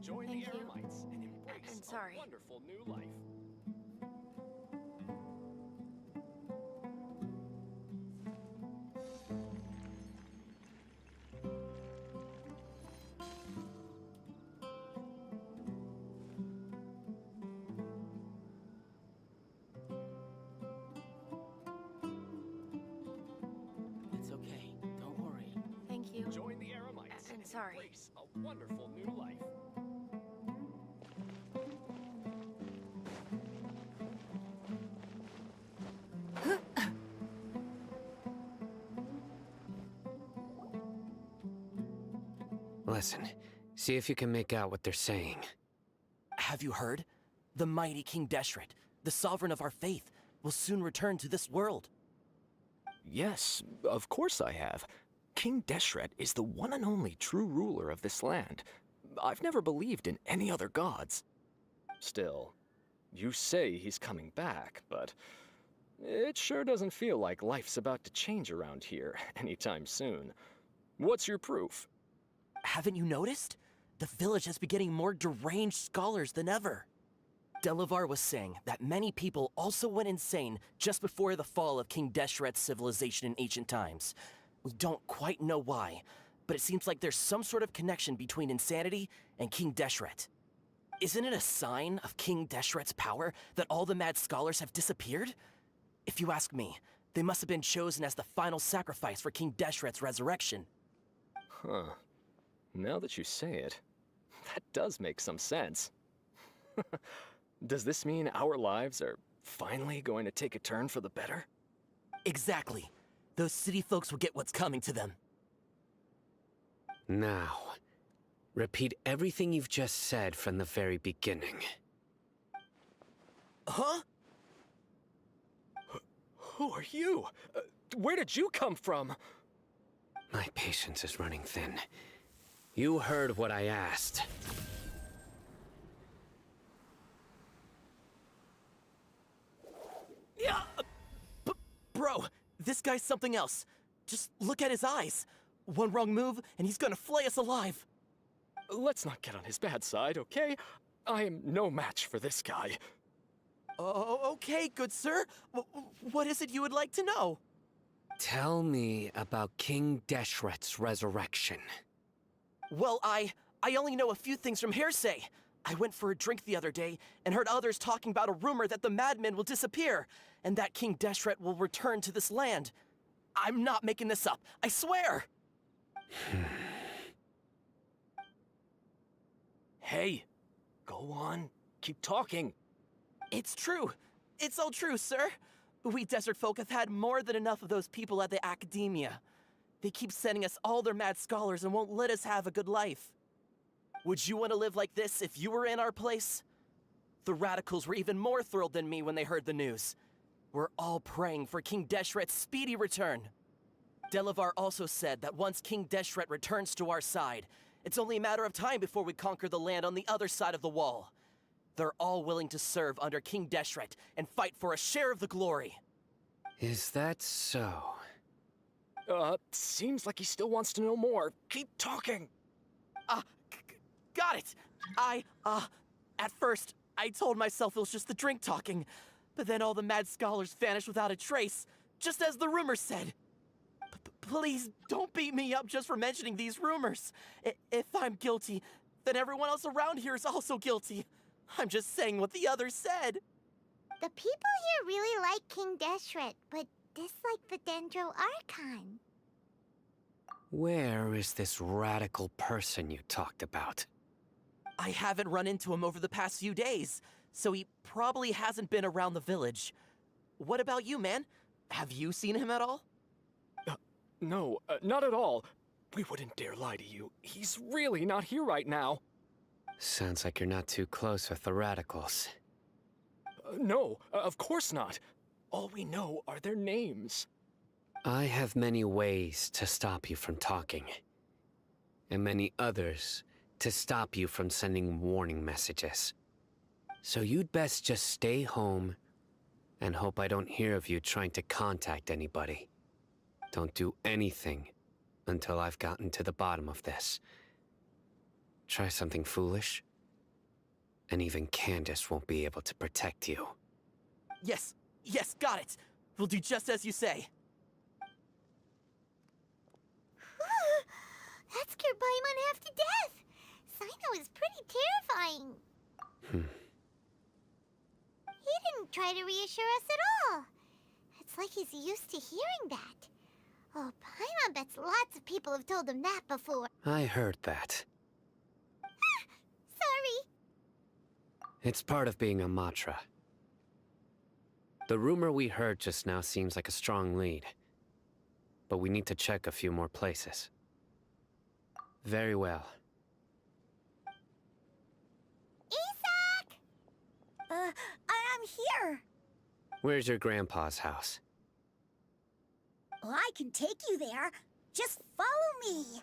Join Thank the you. Eremites and embrace And sorry. a wonderful new life. It's okay. Don't worry. Thank you. Join the Eremites And sorry. embrace a wonderful new life. Listen, see if you can make out what they're saying. Have you heard? The mighty King Deshret, the sovereign of our faith, will soon return to this world. Yes, of course I have. King Deshret is the one and only true ruler of this land. I've never believed in any other gods. Still, you say he's coming back, but it sure doesn't feel like life's about to change around here anytime soon. What's your proof? Haven't you noticed? The village has been getting more deranged scholars than ever. Delavar was saying that many people also went insane just before the fall of King Deshret's civilization in ancient times. We don't quite know why, but it seems like there's some sort of connection between insanity and King Deshret. Isn't it a sign of King Deshret's power that all the mad scholars have disappeared? If you ask me, they must have been chosen as the final sacrifice for King Deshret's resurrection. Huh. Now that you say it, that does make some sense. Does this mean our lives are finally going to take a turn for the better? Exactly. Those city folks will get what's coming to them. Now, repeat everything you've just said from the very beginning. Huh? Who are you? Where did you come from? My patience is running thin. You heard what I asked. Yeah! Bro, this guy's something else. Just look at his eyes. One wrong move, and he's gonna flay us alive. Let's not get on his bad side, okay? I am no match for this guy. Oh, okay, good sir. What is it you would like to know? Tell me about King Deshret's resurrection. Well, I only know a few things from hearsay. I went for a drink the other day and heard others talking about a rumor that the madmen will disappear and that King Deshret will return to this land. I'm not making this up, I swear! Hey, go on. Keep talking. It's true. It's all true, sir. We desert folk have had more than enough of those people at the academia. They keep sending us all their mad scholars and won't let us have a good life. Would you want to live like this if you were in our place? The radicals were even more thrilled than me when they heard the news. We're all praying for King Deshret's speedy return. Delavar also said that once King Deshret returns to our side, it's only a matter of time before we conquer the land on the other side of the wall. They're all willing to serve under King Deshret and fight for a share of the glory. Is that so? Seems like he still wants to know more. Keep talking. Got it! At first, I told myself it was just the drink talking, but then all the mad scholars vanished without a trace, just as the rumors said. Please, don't beat me up just for mentioning these rumors. If I'm guilty, then everyone else around here is also guilty. I'm just saying what the others said. The people here really like King Deshret, but dislike the Dendro Archon. Where is this radical person you talked about? I haven't run into him over the past few days, so he probably hasn't been around the village. What about you, man? Have you seen him at all? No, not at all. We wouldn't dare lie to you. He's really not here right now. Sounds like you're not too close with the radicals. No, of course not. All we know are their names. I have many ways to stop you from talking, and many others to stop you from sending warning messages. So you'd best just stay home and hope I don't hear of you trying to contact anybody. Don't do anything until I've gotten to the bottom of this. Try something foolish, And even Candace won't be able to protect you. Yes, yes, got it. We'll do just as you say. That scared Paimon half to death. Sino is pretty terrifying. He didn't try to reassure us at all. It's like he's used to hearing that. Oh, Paimon bets lots of people have told him that before. I heard that. Sorry. It's part of being a Matra. The rumor we heard just now seems like a strong lead. But we need to check a few more places. Very well. Isak! I'm here. Where's your grandpa's house? Well, I can take you there. Just follow me.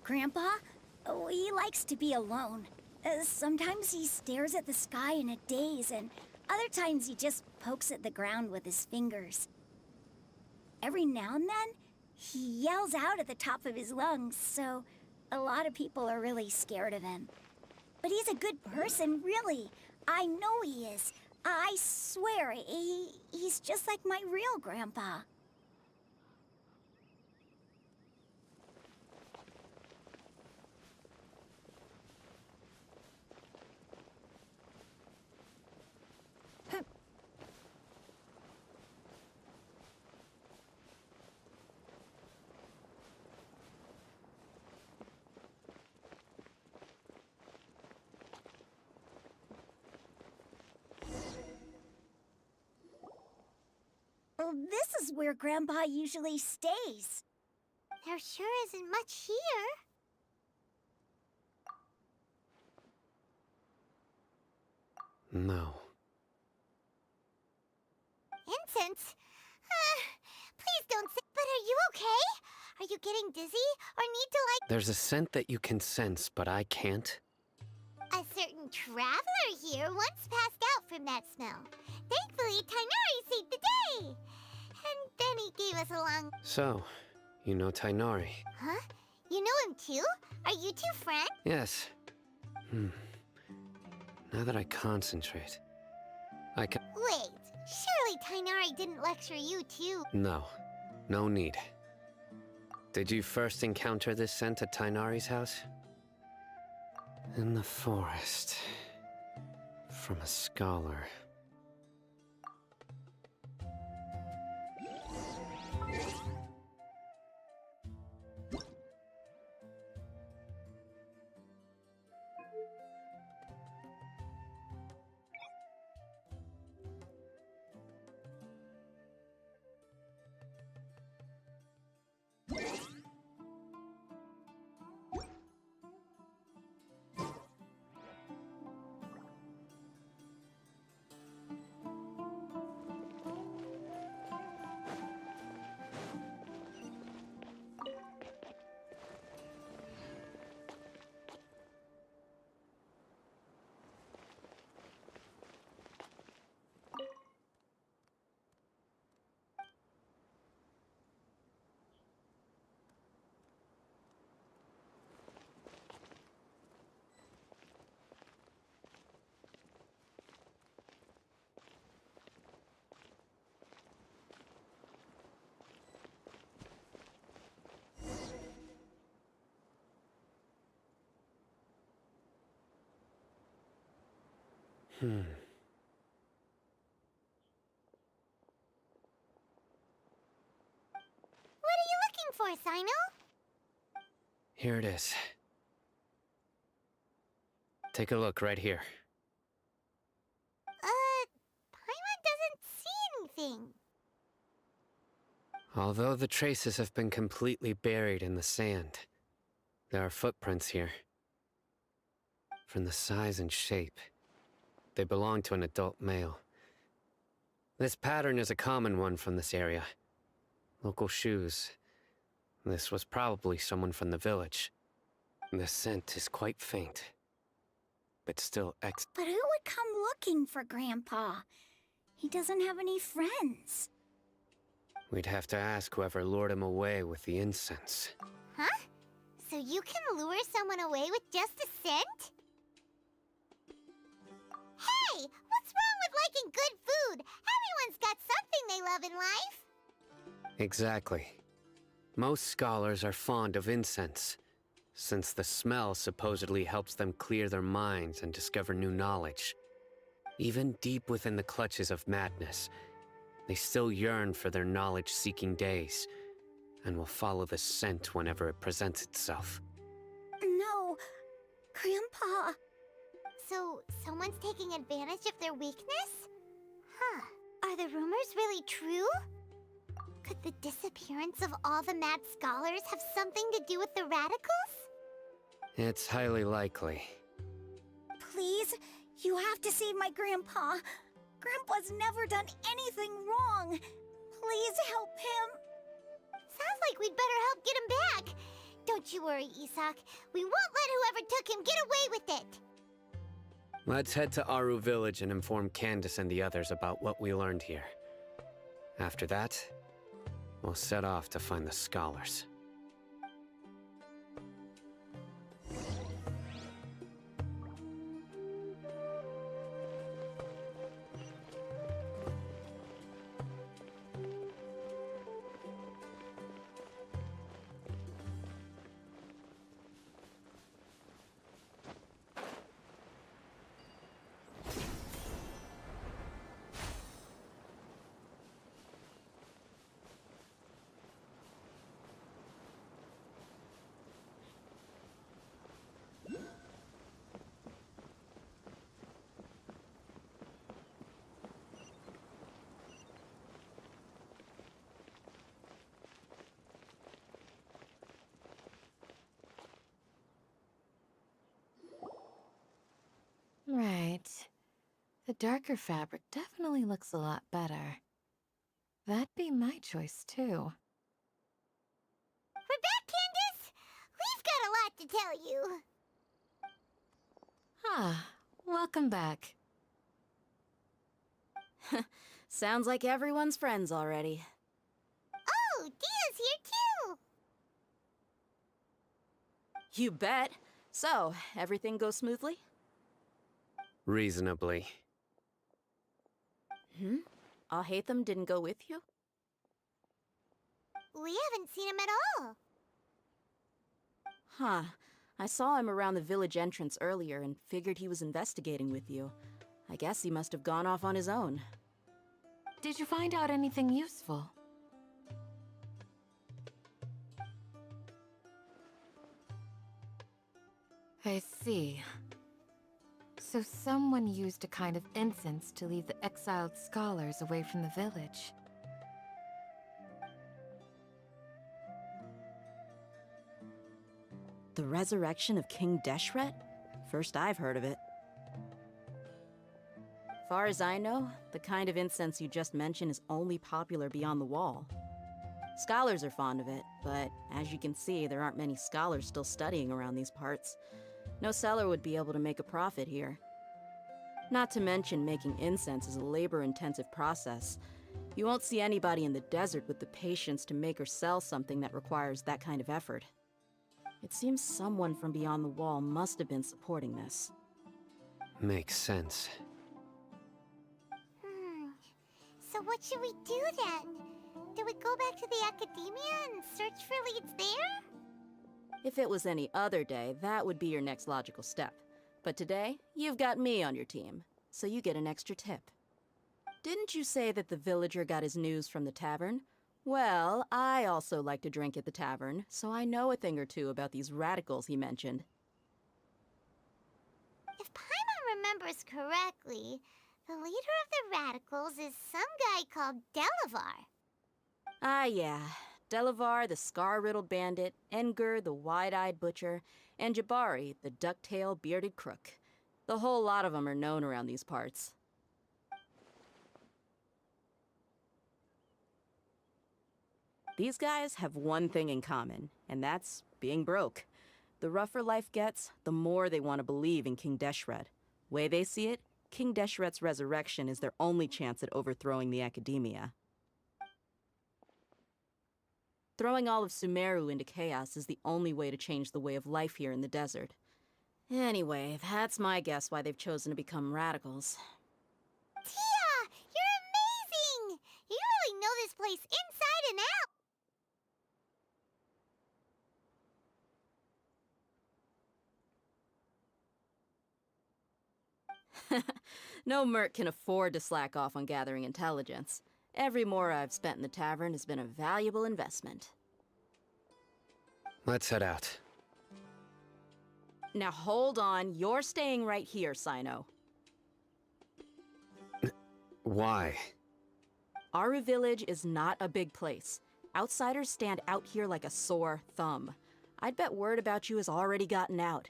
Grandpa? Oh, he likes to be alone. Sometimes he stares at the sky in a daze, and other times he just pokes at the ground with his fingers. Every now and then, he yells out at the top of his lungs, so a lot of people are really scared of him. But he's a good person, really. I know he is. I swear, he's just like my real grandpa. Well, this is where Grandpa usually stays. There sure isn't much here. No. Incense? Please don't say. But are you okay? Are you getting dizzy or need to There's a scent that you can sense, but I can't. A certain traveler here once passed out from that smell. Thankfully, Tainari saved the day. And then he gave us a long... So, you know Tainari? Huh? You know him too? Are you two friends? Yes. Now that I concentrate, I can... Wait, surely Tainari didn't lecture you too. No. No need. Did you first encounter this scent at Tainari's house? In the forest. From a scholar. What are you looking for, Sino? Here it is. Take a look right here. Paimon doesn't see anything. Although the traces have been completely buried in the sand, there are footprints here. From the size and shape, they belong to an adult male. This pattern is a common one from this area. Local shoes. This was probably someone from the village. The scent is quite faint, but still But who would come looking for Grandpa? He doesn't have any friends. We'd have to ask whoever lured him away with the incense. Huh? So you can lure someone away with just a scent? Hey! What's wrong with liking good food? Everyone's got something they love in life. Exactly. Most scholars are fond of incense, since the smell supposedly helps them clear their minds and discover new knowledge. Even deep within the clutches of madness, they still yearn for their knowledge-seeking days, and will follow the scent whenever it presents itself. No, Grandpa. So, someone's taking advantage of their weakness? Huh. Are the rumors really true? Could the disappearance of all the mad scholars have something to do with the radicals? It's highly likely. Please, you have to save my Grandpa. Grandpa's never done anything wrong. Please help him. Sounds like we'd better help get him back. Don't you worry, Isak. We won't let whoever took him get away with it. Let's head to Aru Village and inform Candace and the others about what we learned here. After that, we'll set off to find the scholars. Right. The darker fabric definitely looks a lot better. That'd be my choice, too. We're back, Candace! We've got a lot to tell you. Ah, welcome back. Sounds like everyone's friends already. Oh, Dia's here too! You bet. So, everything goes smoothly? Reasonably. Alhaitham didn't go with you? We haven't seen him at all. Huh. I saw him around the village entrance earlier and figured he was investigating with you. I guess he must have gone off on his own. Did you find out anything useful? I see. So someone used a kind of incense to lead the exiled scholars away from the village. The resurrection of King Deshret? First I've heard of it. Far as I know, the kind of incense you just mentioned is only popular beyond the wall. Scholars are fond of it, but as you can see, there aren't many scholars still studying around these parts. No seller would be able to make a profit here. Not to mention, making incense is a labor-intensive process. You won't see anybody in the desert with the patience to make or sell something that requires that kind of effort. It seems someone from beyond the wall must have been supporting this. Makes sense. So what should we do then? Do we go back to the academia and search for leads there? If it was any other day, that would be your next logical step. But today, you've got me on your team. so you get an extra tip. Didn't you say that the villager got his news from the tavern? Well, I also like to drink at the tavern, so I know a thing or two about these radicals he mentioned. If Paimon remembers correctly, the leader of the radicals is some guy called Delavar. Ah, yeah. Delavar, the scar-riddled bandit, Engur, the wide-eyed butcher, and Jabari, the duck-tailed bearded crook. The whole lot of them are known around these parts. These guys have one thing in common, and that's being broke. The rougher life gets, the more they want to believe in King Deshret. Way they see it, King Deshret's resurrection is their only chance at overthrowing the academia. Throwing all of Sumeru into chaos is the only way to change the way of life here in the desert. Anyway, that's my guess why they've chosen to become radicals. Tia! You're amazing! You really know this place inside and out! No merc can afford to slack off on gathering intelligence. Every more I've spent in the tavern has been a valuable investment. Let's head out. Now hold on, you're staying right here, Sino. Why? Aru Village is not a big place. Outsiders stand out here like a sore thumb. I'd bet word about you has already gotten out.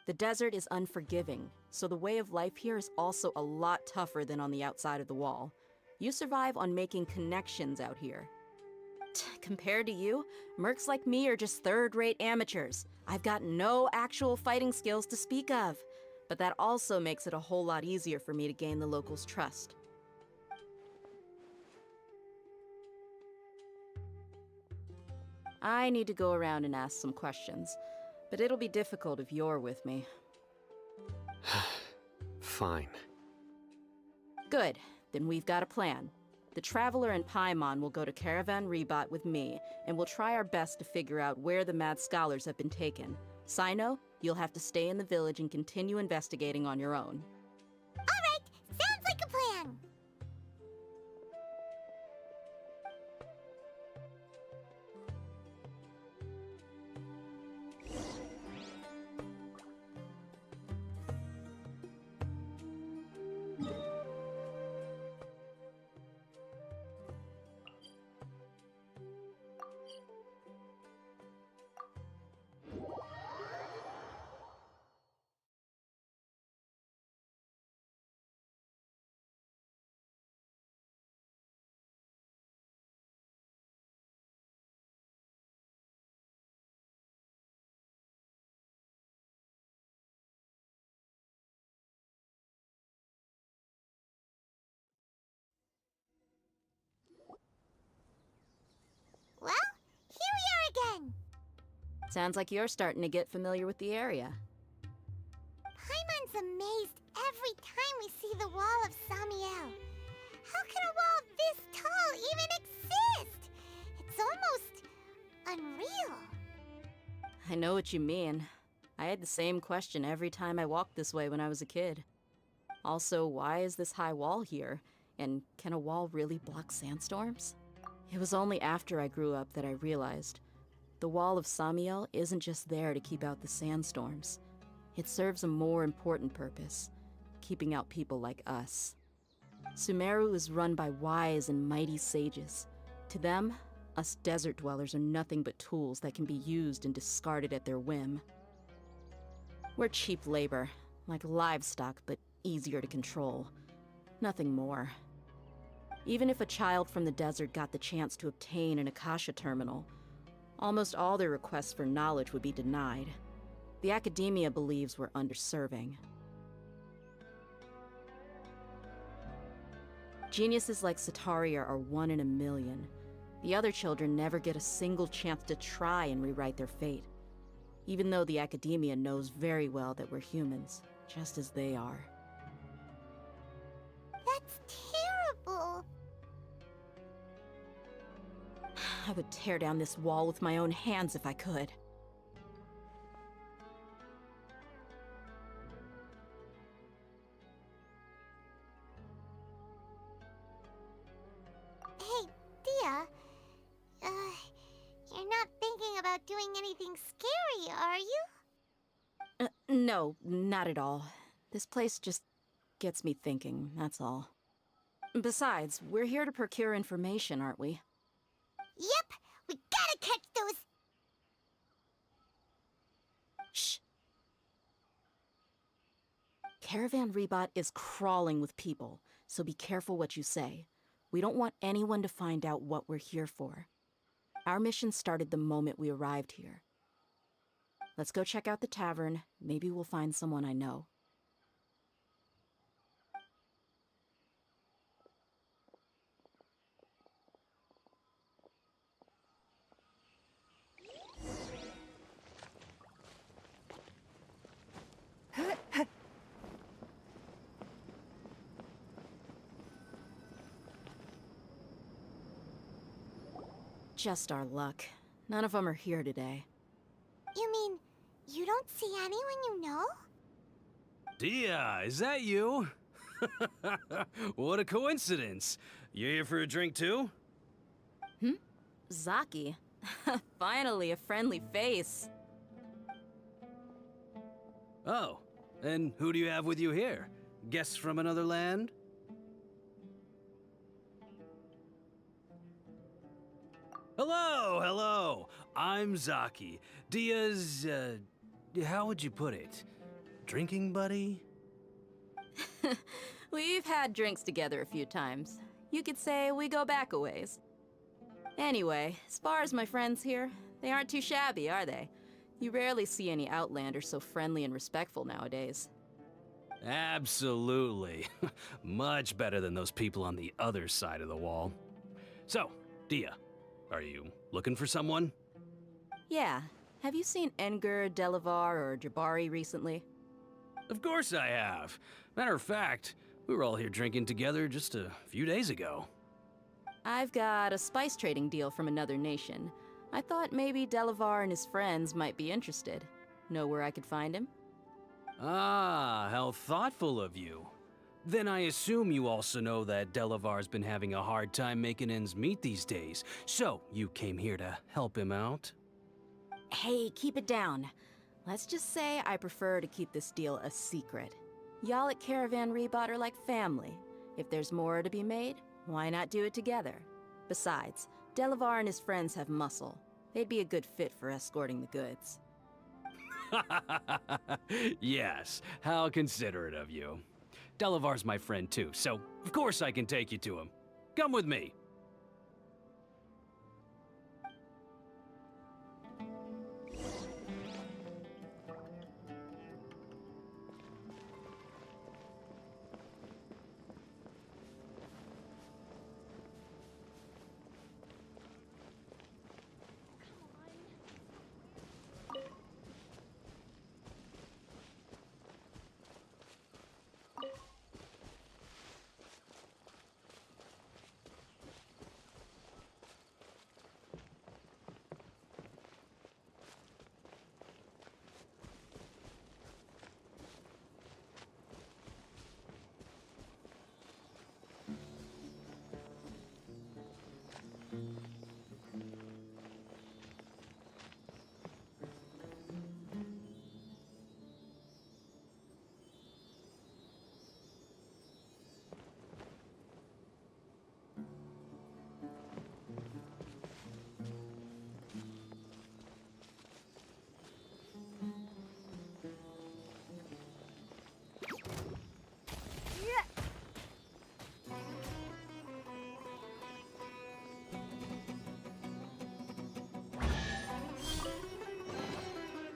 The desert is unforgiving, so the way of life here is also a lot tougher than on the outside of the wall. You survive on making connections out here. Compared to you, mercs like me are just third-rate amateurs. I've got no actual fighting skills to speak of, but that also makes it a whole lot easier for me to gain the locals' trust. I need to go around and ask some questions, but it'll be difficult if you're with me. Fine. Good, then we've got a plan. The Traveler and Paimon will go to Caravan Rebot with me, and we'll try our best to figure out where the mad scholars have been taken. Sino, you'll have to stay in the village and continue investigating on your own. Alright, sounds like a plan! Well, here we are again! Sounds like you're starting to get familiar with the area. Paimon's amazed every time we see the wall of Samiel. How can a wall this tall even exist? It's almost unreal. I know what you mean. I had the same question every time I walked this way when I was a kid. Also, why is this high wall here? And can a wall really block sandstorms? It was only after I grew up that I realized the wall of Samiel isn't just there to keep out the sandstorms. It serves a more important purpose, keeping out people like us. Sumeru is run by wise and mighty sages. To them, us desert dwellers are nothing but tools that can be used and discarded at their whim. We're cheap labor, like livestock, but easier to control. Nothing more. Even if a child from the desert got the chance to obtain an Akasha terminal, almost all their requests for knowledge would be denied. The academia believes we're underserving. Geniuses like Sataria are 1 in a million. The other children never get a single chance to try and rewrite their fate, even though the academia knows very well that we're humans, just as they are. That's terrible. I would tear down this wall with my own hands if I could. anything scary, are you? No, not at all. This place just gets me thinking, that's all. Besides, we're here to procure information, aren't we? Yep, we gotta catch those. Shh. Caravan Rebot is crawling with people, so be careful what you say. We don't want anyone to find out what we're here for. Our mission started the moment we arrived here. Let's go check out the tavern. Maybe we'll find someone I know. Just our luck. None of them are here today. You mean, you don't see anyone you know? Dia, is that you? What a coincidence. You here for a drink too? Zaki. Finally, a friendly face. Oh, and who do you have with you here? Guests from another land? Hello, hello. I'm Zaki. Dia's, how would you put it? Drinking buddy? We've had drinks together a few times. You could say we go back a ways. Anyway, as far as my friends here, they aren't too shabby, are they? You rarely see any Outlanders so friendly and respectful nowadays. Absolutely. Much better than those people on the other side of the wall. So, Dia, are you looking for someone? Yeah. Have you seen Enger, Delavar, or Jabari recently? Of course I have. Matter of fact, we were all here drinking together just a few days ago. I've got a spice trading deal from another nation. I thought maybe Delavar and his friends might be interested. Know where I could find him? Ah, how thoughtful of you. Then I assume you also know that Delavar's been having a hard time making ends meet these days, so you came here to help him out? Hey, keep it down. Let's just say I prefer to keep this deal a secret. Y'all at Caravan Rebot are like family. If there's more to be made, why not do it together? Besides, Delavar and his friends have muscle. They'd be a good fit for escorting the goods. Yes, how considerate of you. Delavar's my friend too, so of course I can take you to him. Come with me.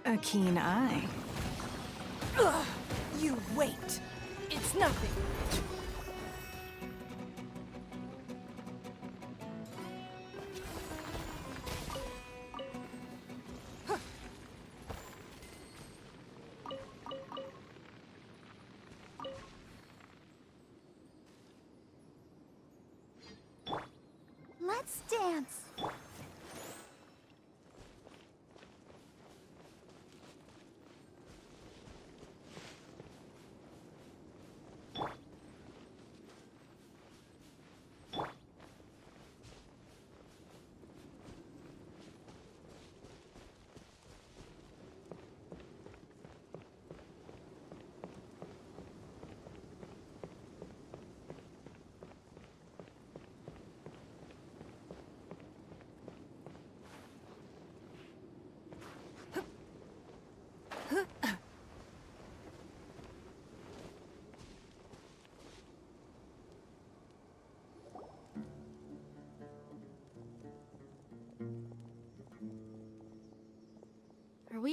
A keen eye. Ugh, you wait. It's nothing. Let's dance.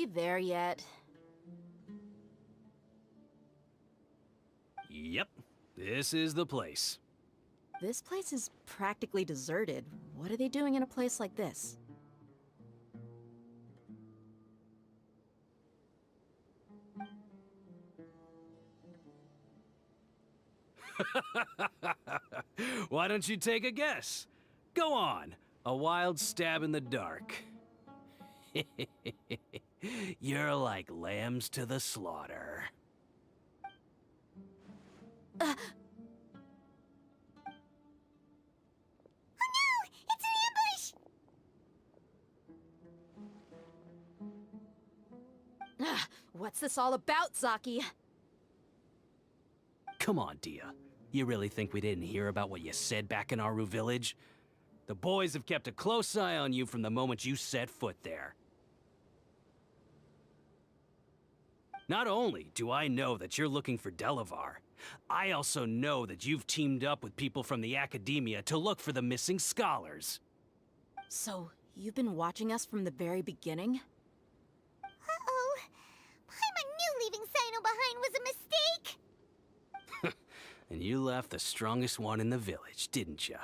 we there yet? Yep, this is the place. This place is practically deserted. What are they doing in a place like this? Why don't you take a guess? Go on, a wild stab in the dark. You're like lambs to the slaughter. It's an ambush! What's this all about, Zaki? Come on, Dia. You really think we didn't hear about what you said back in Aru village? The boys have kept a close eye on you from the moment you set foot there. Not only do I know that you're looking for Delavar, I also know that you've teamed up with people from the Academia to look for the missing scholars. So, you've been watching us from the very beginning? Uh-oh. Paimon knew leaving Sino behind was a mistake! And you left the strongest one in the village, didn't you?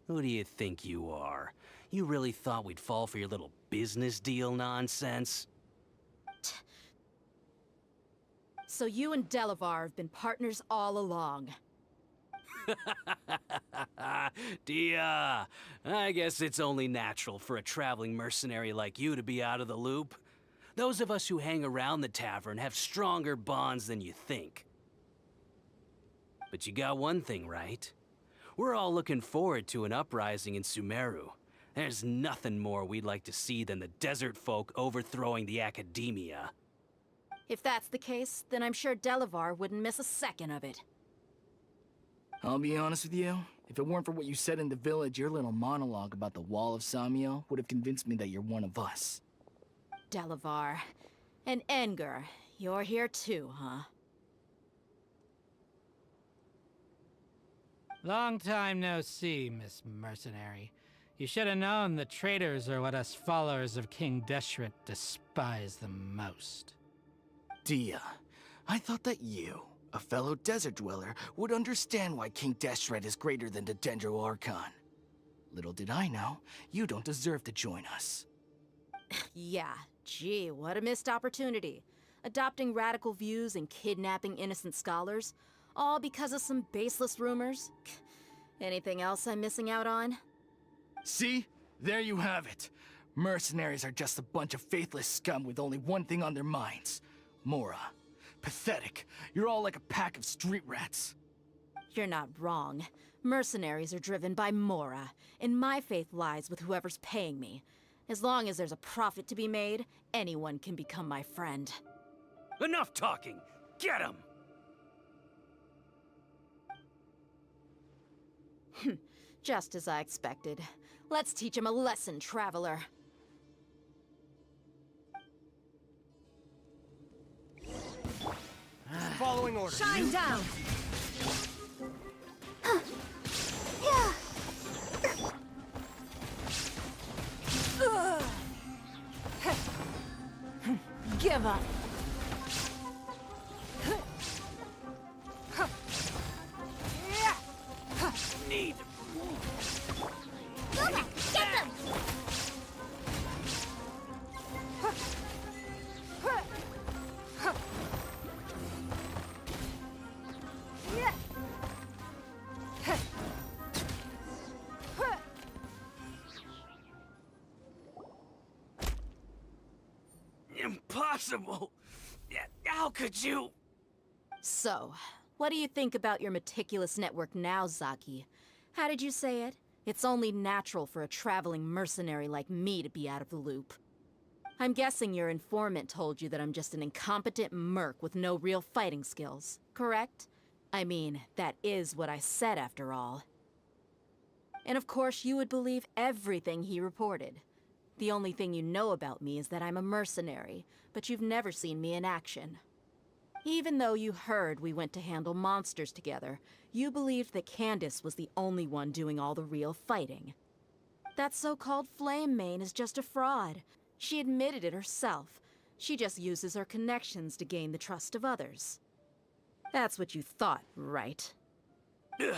Who do you think you are? You really thought we'd fall for your little business deal nonsense? So you and Delavar have been partners all along. Dia, I guess it's only natural for a traveling mercenary like you to be out of the loop. Those of us who hang around the tavern have stronger bonds than you think. But you got one thing right. We're all looking forward to an uprising in Sumeru. There's nothing more we'd like to see than the desert folk overthrowing the Academia. If that's the case, then I'm sure Delavar wouldn't miss a second of it. I'll be honest with you. If it weren't for what you said in the village, your little monologue about the Wall of Samiel would have convinced me that you're one of us. Delavar. And Enger, you're here too, huh? Long time no see, Miss Mercenary. You should have known the traitors are what us followers of King Deshret despise the most. Dia, I thought that you, a fellow desert dweller, would understand why King Deshret is greater than the Dendro Archon. Little did I know, you don't deserve to join us. Yeah, gee, what a missed opportunity. Adopting radical views and kidnapping innocent scholars, all because of some baseless rumors. Anything else I'm missing out on? See? There you have it. Mercenaries are just a bunch of faithless scum with only one thing on their minds. Mora. Pathetic. You're all like a pack of street rats. You're not wrong. Mercenaries are driven by Mora, and my faith lies with whoever's paying me. As long as there's a profit to be made, anyone can become my friend. Enough talking! Get him! Just as I expected. Let's teach him a lesson, traveler. Following orders. Shine down! Give up! Need. Luma, get them! Impossible! How could you? So, what do you think about your meticulous network now, Zaki? How did you say it? It's only natural for a traveling mercenary like me to be out of the loop. I'm guessing your informant told you that I'm just an incompetent merc with no real fighting skills, correct? I mean, that is what I said after all. And of course, you would believe everything he reported. The only thing you know about me is that I'm a mercenary, but you've never seen me in action. Even though you heard we went to handle monsters together, you believed that Candace was the only one doing all the real fighting. That so-called Flame Mane is just a fraud. She admitted it herself. She just uses her connections to gain the trust of others. That's what you thought, right? Ugh.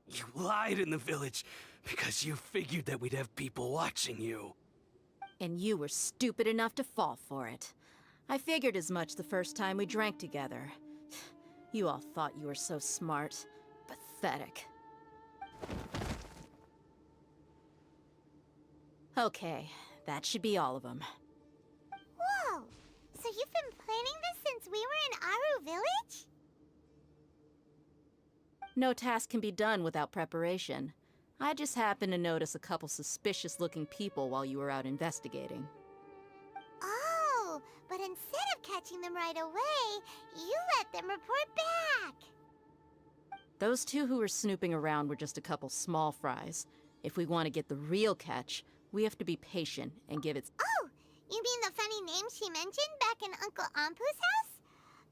You lied in the village because you figured that we'd have people watching you. And you were stupid enough to fall for it. I figured as much the first time we drank together. You all thought you were so smart. Pathetic. Okay, that should be all of them. Whoa! So you've been planning this since we were in Aru Village? No task can be done without preparation. I just happened to notice a couple suspicious-looking people while you were out investigating. Oh, but instead of catching them right away, you let them report back. Those two who were snooping around were just a couple small fries. If we want to get the real catch, we have to be patient and give it... Oh, you mean the funny name she mentioned back in Uncle Ampu's house?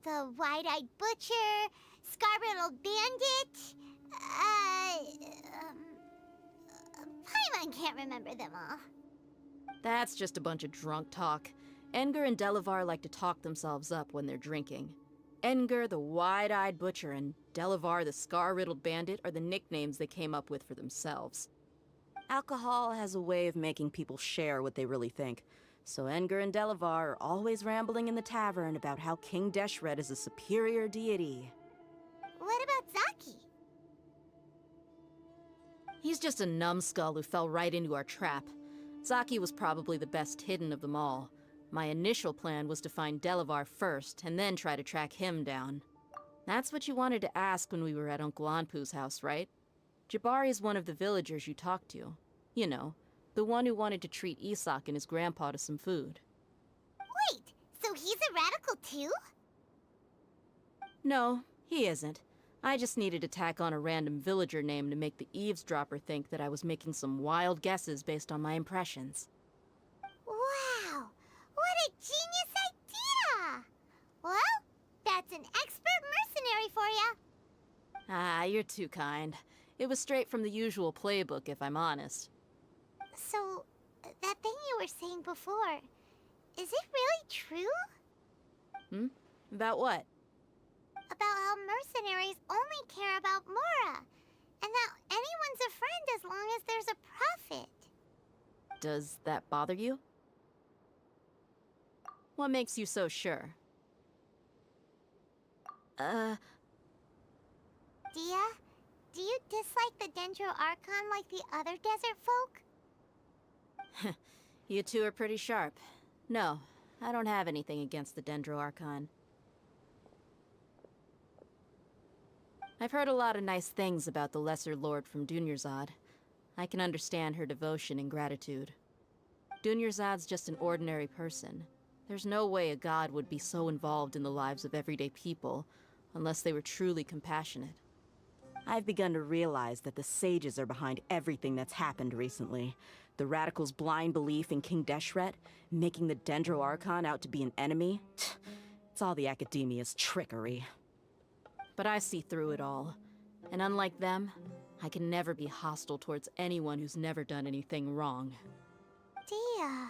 The wide-eyed butcher, scar-riddled bandit, Paimon can't remember them all. That's just a bunch of drunk talk. Edgar and Delavar like to talk themselves up when they're drinking. Edgar, the wide-eyed butcher, and Delavar, the scar-riddled bandit, are the nicknames they came up with for themselves. Alcohol has a way of making people share what they really think. So Edgar and Delavar are always rambling in the tavern about how King Deshret is a superior deity. What about Zaki? He's just a numbskull who fell right into our trap. Zaki was probably the best hidden of them all. My initial plan was to find Delavar first, and then try to track him down. That's what you wanted to ask when we were at Uncle Anpu's house, right? Jabari is one of the villagers you talked to. You know, the one who wanted to treat Isak and his grandpa to some food. Wait, so he's a radical too? No, he isn't. I just needed to tack on a random villager name to make the eavesdropper think that I was making some wild guesses based on my impressions. Wow, what a genius idea! Well, that's an expert mercenary for you. Ah, you're too kind. It was straight from the usual playbook, if I'm honest. So, that thing you were saying before, is it really true? About what? About how mercenaries only care about Mora, and that anyone's a friend as long as there's a profit. Does that bother you? What makes you so sure? Dia, do you dislike the Dendro Archon like the other desert folk? You two are pretty sharp. No, I don't have anything against the Dendro Archon. I've heard a lot of nice things about the Lesser Lord from Dunyarzad. I can understand her devotion and gratitude. Dunyarzad's just an ordinary person. There's no way a god would be so involved in the lives of everyday people, unless they were truly compassionate. I've begun to realize that the sages are behind everything that's happened recently. The radicals' blind belief in King Deshret, making the Dendro Archon out to be an enemy. It's all the academia's trickery. But I see through it all. And unlike them, I can never be hostile towards anyone who's never done anything wrong. Dia.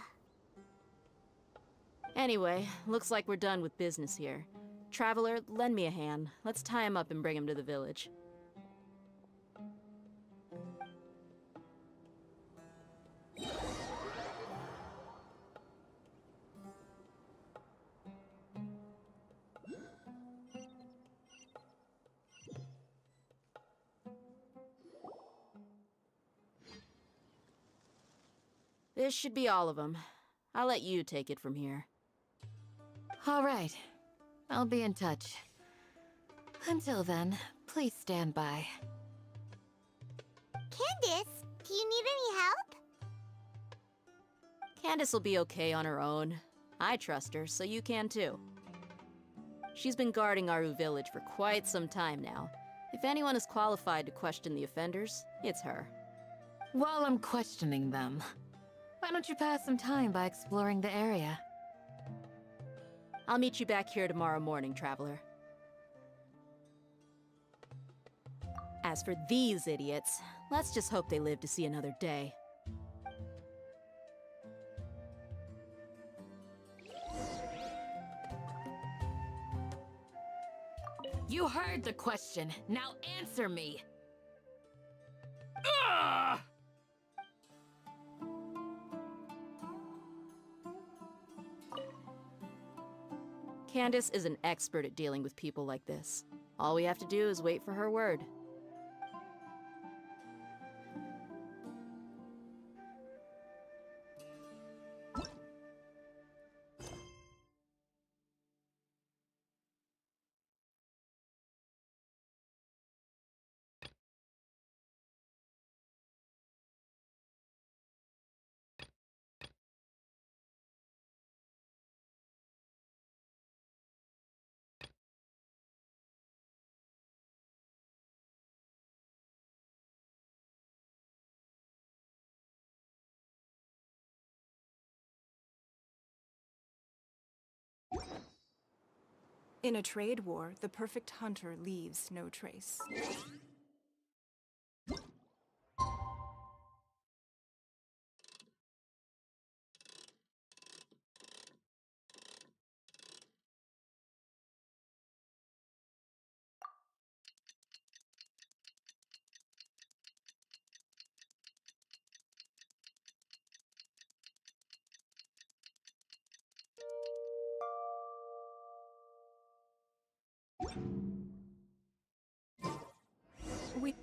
Anyway, looks like we're done with business here. Traveler, lend me a hand. Let's tie him up and bring him to the village. This should be all of them. I'll let you take it from here. All right. I'll be in touch. Until then, please stand by. Candace, do you need any help? Candace will be okay on her own. I trust her, so you can too. She's been guarding Aru Village for quite some time now. If anyone is qualified to question the offenders, it's her. While I'm questioning them, why don't you pass some time by exploring the area? I'll meet you back here tomorrow morning, Traveler. As for these idiots, let's just hope they live to see another day. You heard the question. Now answer me. Ah! Candace is an expert at dealing with people like this. All we have to do is wait for her word. In a trade war, the perfect hunter leaves no trace. We...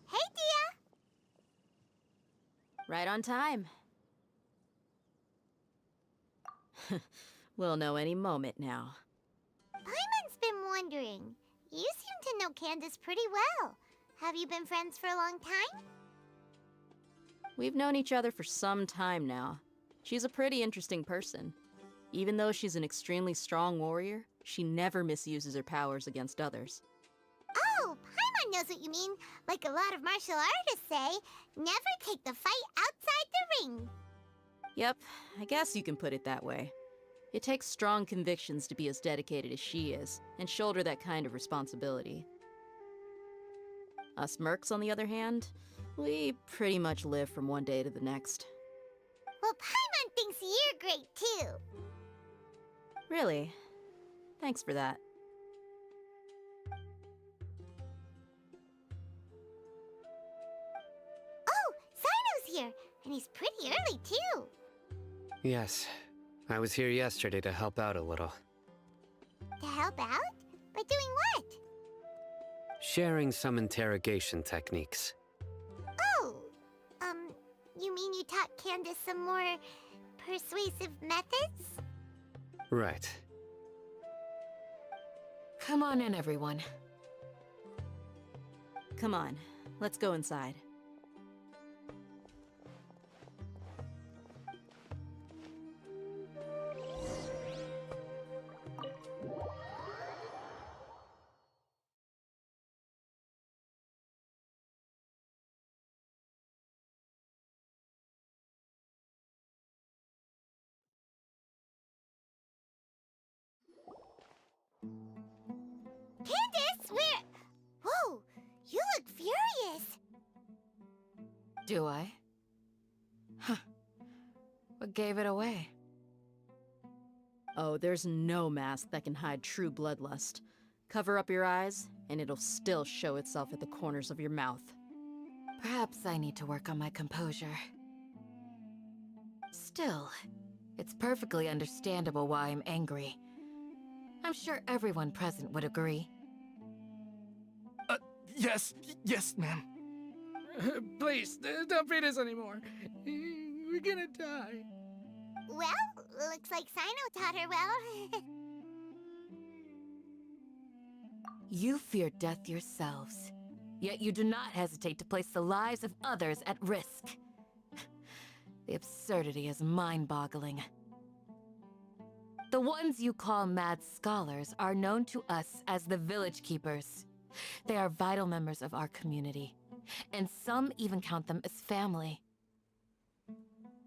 Hey, Dia! Right on time. We'll know any moment now. Paimon's been wondering. You seem to know Candace pretty well. Have you been friends for a long time? We've known each other for some time now. She's a pretty interesting person. Even though she's an extremely strong warrior, she never misuses her powers against others. Oh, Paimon knows what you mean. Like a lot of martial artists say, never take the fight outside the ring. Yep, I guess you can put it that way. It takes strong convictions to be as dedicated as she is, and shoulder that kind of responsibility. Us mercs, on the other hand, we pretty much live from one day to the next. Well, Paimon thinks you're great, too. Really? Thanks for that. Oh, Sino's here, and he's pretty early, too. Yes, I was here yesterday to help out a little. To help out? By doing what? Sharing some interrogation techniques. Oh, you mean you taught Candace some more persuasive methods? Right. Come on in, everyone. Come on, let's go inside. Candace, where... Whoa, you look furious. Do I? Huh. What gave it away? Oh, there's no mask that can hide true bloodlust. Cover up your eyes, and it'll still show itself at the corners of your mouth. Perhaps I need to work on my composure. Still, it's perfectly understandable why I'm angry. I'm sure everyone present would agree. Yes, ma'am. Please, don't feed us anymore. We're gonna die. Well, looks like Sino taught her well. You fear death yourselves, yet you do not hesitate to place the lives of others at risk. The absurdity is mind-boggling. The ones you call mad scholars are known to us as the Village Keepers. They are vital members of our community, and some even count them as family.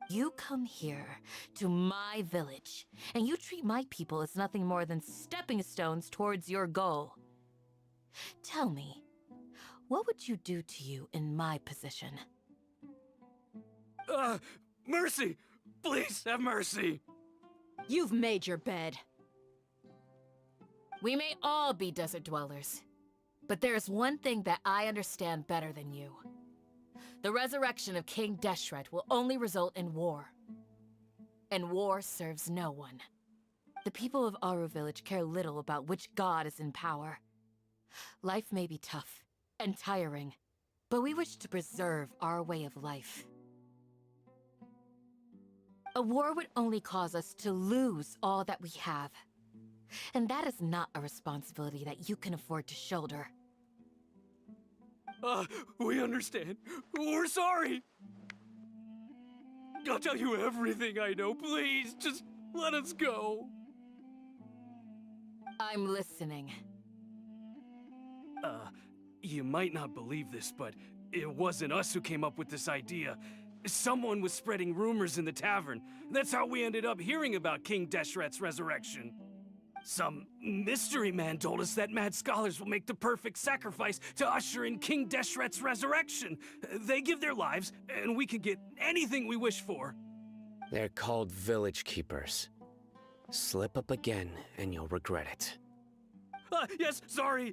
You come here, to my village, and you treat my people as nothing more than stepping stones towards your goal. Tell me, what would you do to you in my position? Mercy! Please have mercy! You've made your bed. We may all be desert dwellers, but there's one thing that I understand better than you. The resurrection of King Deshret will only result in war. And war serves no one. The people of Aru Village care little about which god is in power. Life may be tough and tiring, but we wish to preserve our way of life. A war would only cause us to lose all that we have. And that is not a responsibility that you can afford to shoulder. We understand. We're sorry. I'll tell you everything I know. Please, just let us go. I'm listening. You might not believe this, but it wasn't us who came up with this idea. Someone was spreading rumors in the tavern. That's how we ended up hearing about King Deshret's resurrection. Some mystery man told us that mad scholars will make the perfect sacrifice to usher in King Deshret's resurrection. They give their lives, and we can get anything we wish for. They're called village keepers. Slip up again, and you'll regret it. Yes, sorry.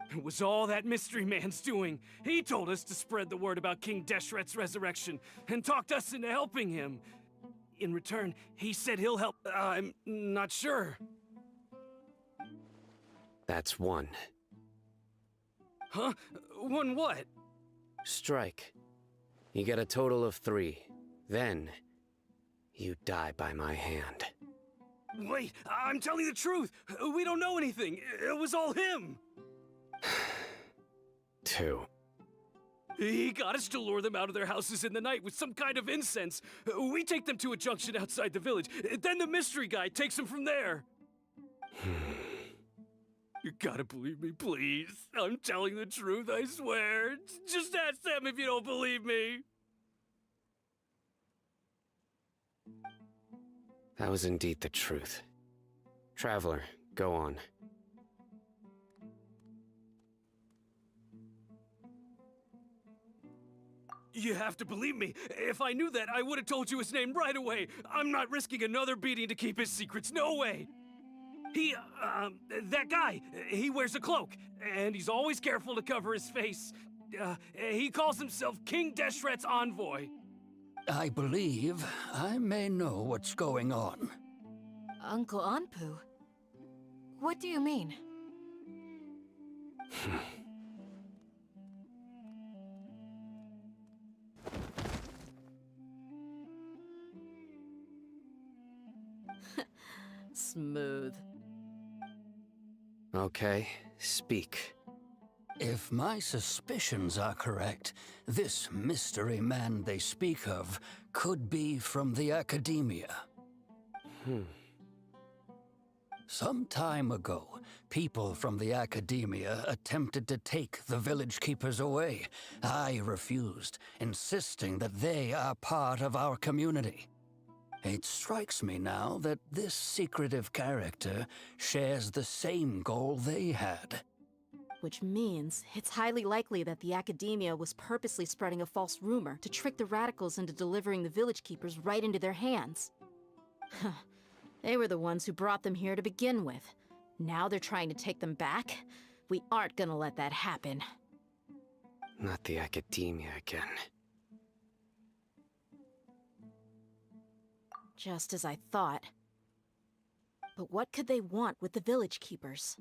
It was all that mystery man's doing. He told us to spread the word about King Deshret's resurrection, and talked us into helping him. In return, he said he'll help. I'm not sure. That's one. Huh? One what? Strike. You get a total of 3. Then, you die by my hand. Wait, I'm telling the truth. We don't know anything. It was all him. 2. He got us to lure them out of their houses in the night with some kind of incense. We take them to a junction outside the village. Then the mystery guy takes them from there. You gotta believe me, please. I'm telling the truth, I swear. Just ask them if you don't believe me. That was indeed the truth. Traveler, go on. You have to believe me. If I knew that, I would have told you his name right away. I'm not risking another beating to keep his secrets. No way. That guy, he wears a cloak, and he's always careful to cover his face. He calls himself King Deshret's envoy. I believe I may know what's going on. Uncle Anpu? What do you mean? Smooth. Okay, speak. If my suspicions are correct, this mystery man they speak of could be from the Academia. Some time ago, people from the Academia attempted to take the village keepers away. I refused, insisting that they are part of our community. It strikes me now that this secretive character shares the same goal they had. Which means it's highly likely that the Academia was purposely spreading a false rumor to trick the radicals into delivering the village keepers right into their hands. They were the ones who brought them here to begin with. Now they're trying to take them back? We aren't gonna let that happen. Not the Academia again. Just as I thought. But what could they want with the village keepers?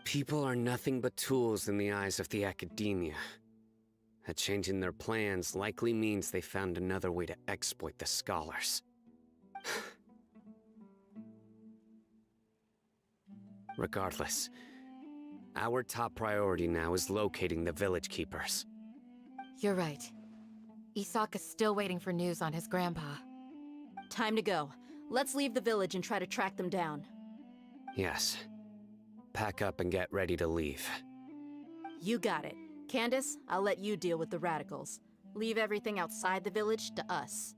People are nothing but tools in the eyes of the Academia. A change in their plans likely means they found another way to exploit the scholars. Regardless, our top priority now is locating the village keepers. You're right. Isak is still waiting for news on his grandpa. Time to go. Let's leave the village and try to track them down. Yes. Pack up and get ready to leave. You got it. Candace, I'll let you deal with the radicals. Leave everything outside the village to us.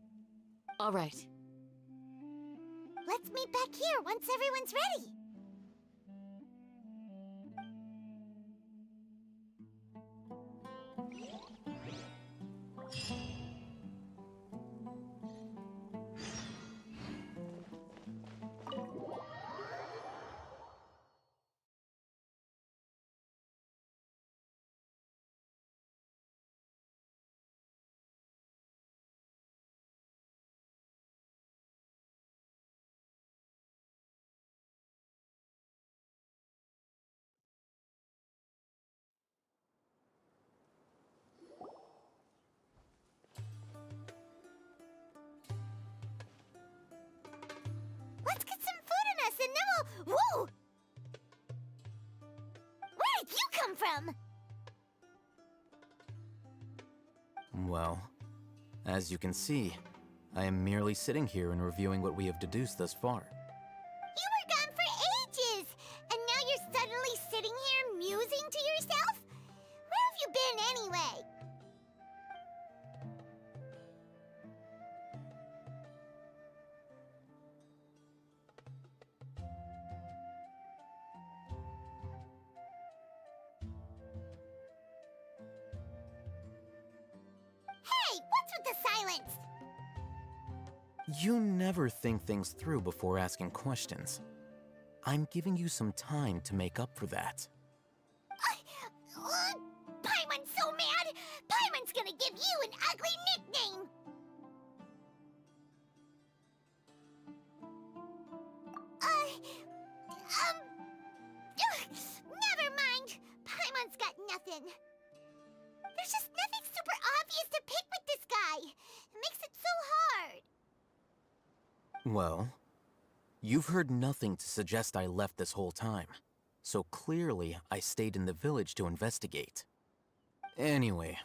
All right. Let's meet back here once everyone's ready. from? Well, as you can see, I am merely sitting here and reviewing what we have deduced thus far. You were gone for ages, and now you're suddenly sitting here musing to yourself? Where have you been anyway? Hey, what's with the silence? You never think things through before asking questions. I'm giving you some time to make up for that. Paimon's so mad! Paimon's gonna give you an ugly nickname! Never mind. Paimon's got nothing. There's just nothing super obvious to pick with this guy. It makes it so hard. Well, you've heard nothing to suggest I left this whole time. So clearly, I stayed in the village to investigate. Anyway,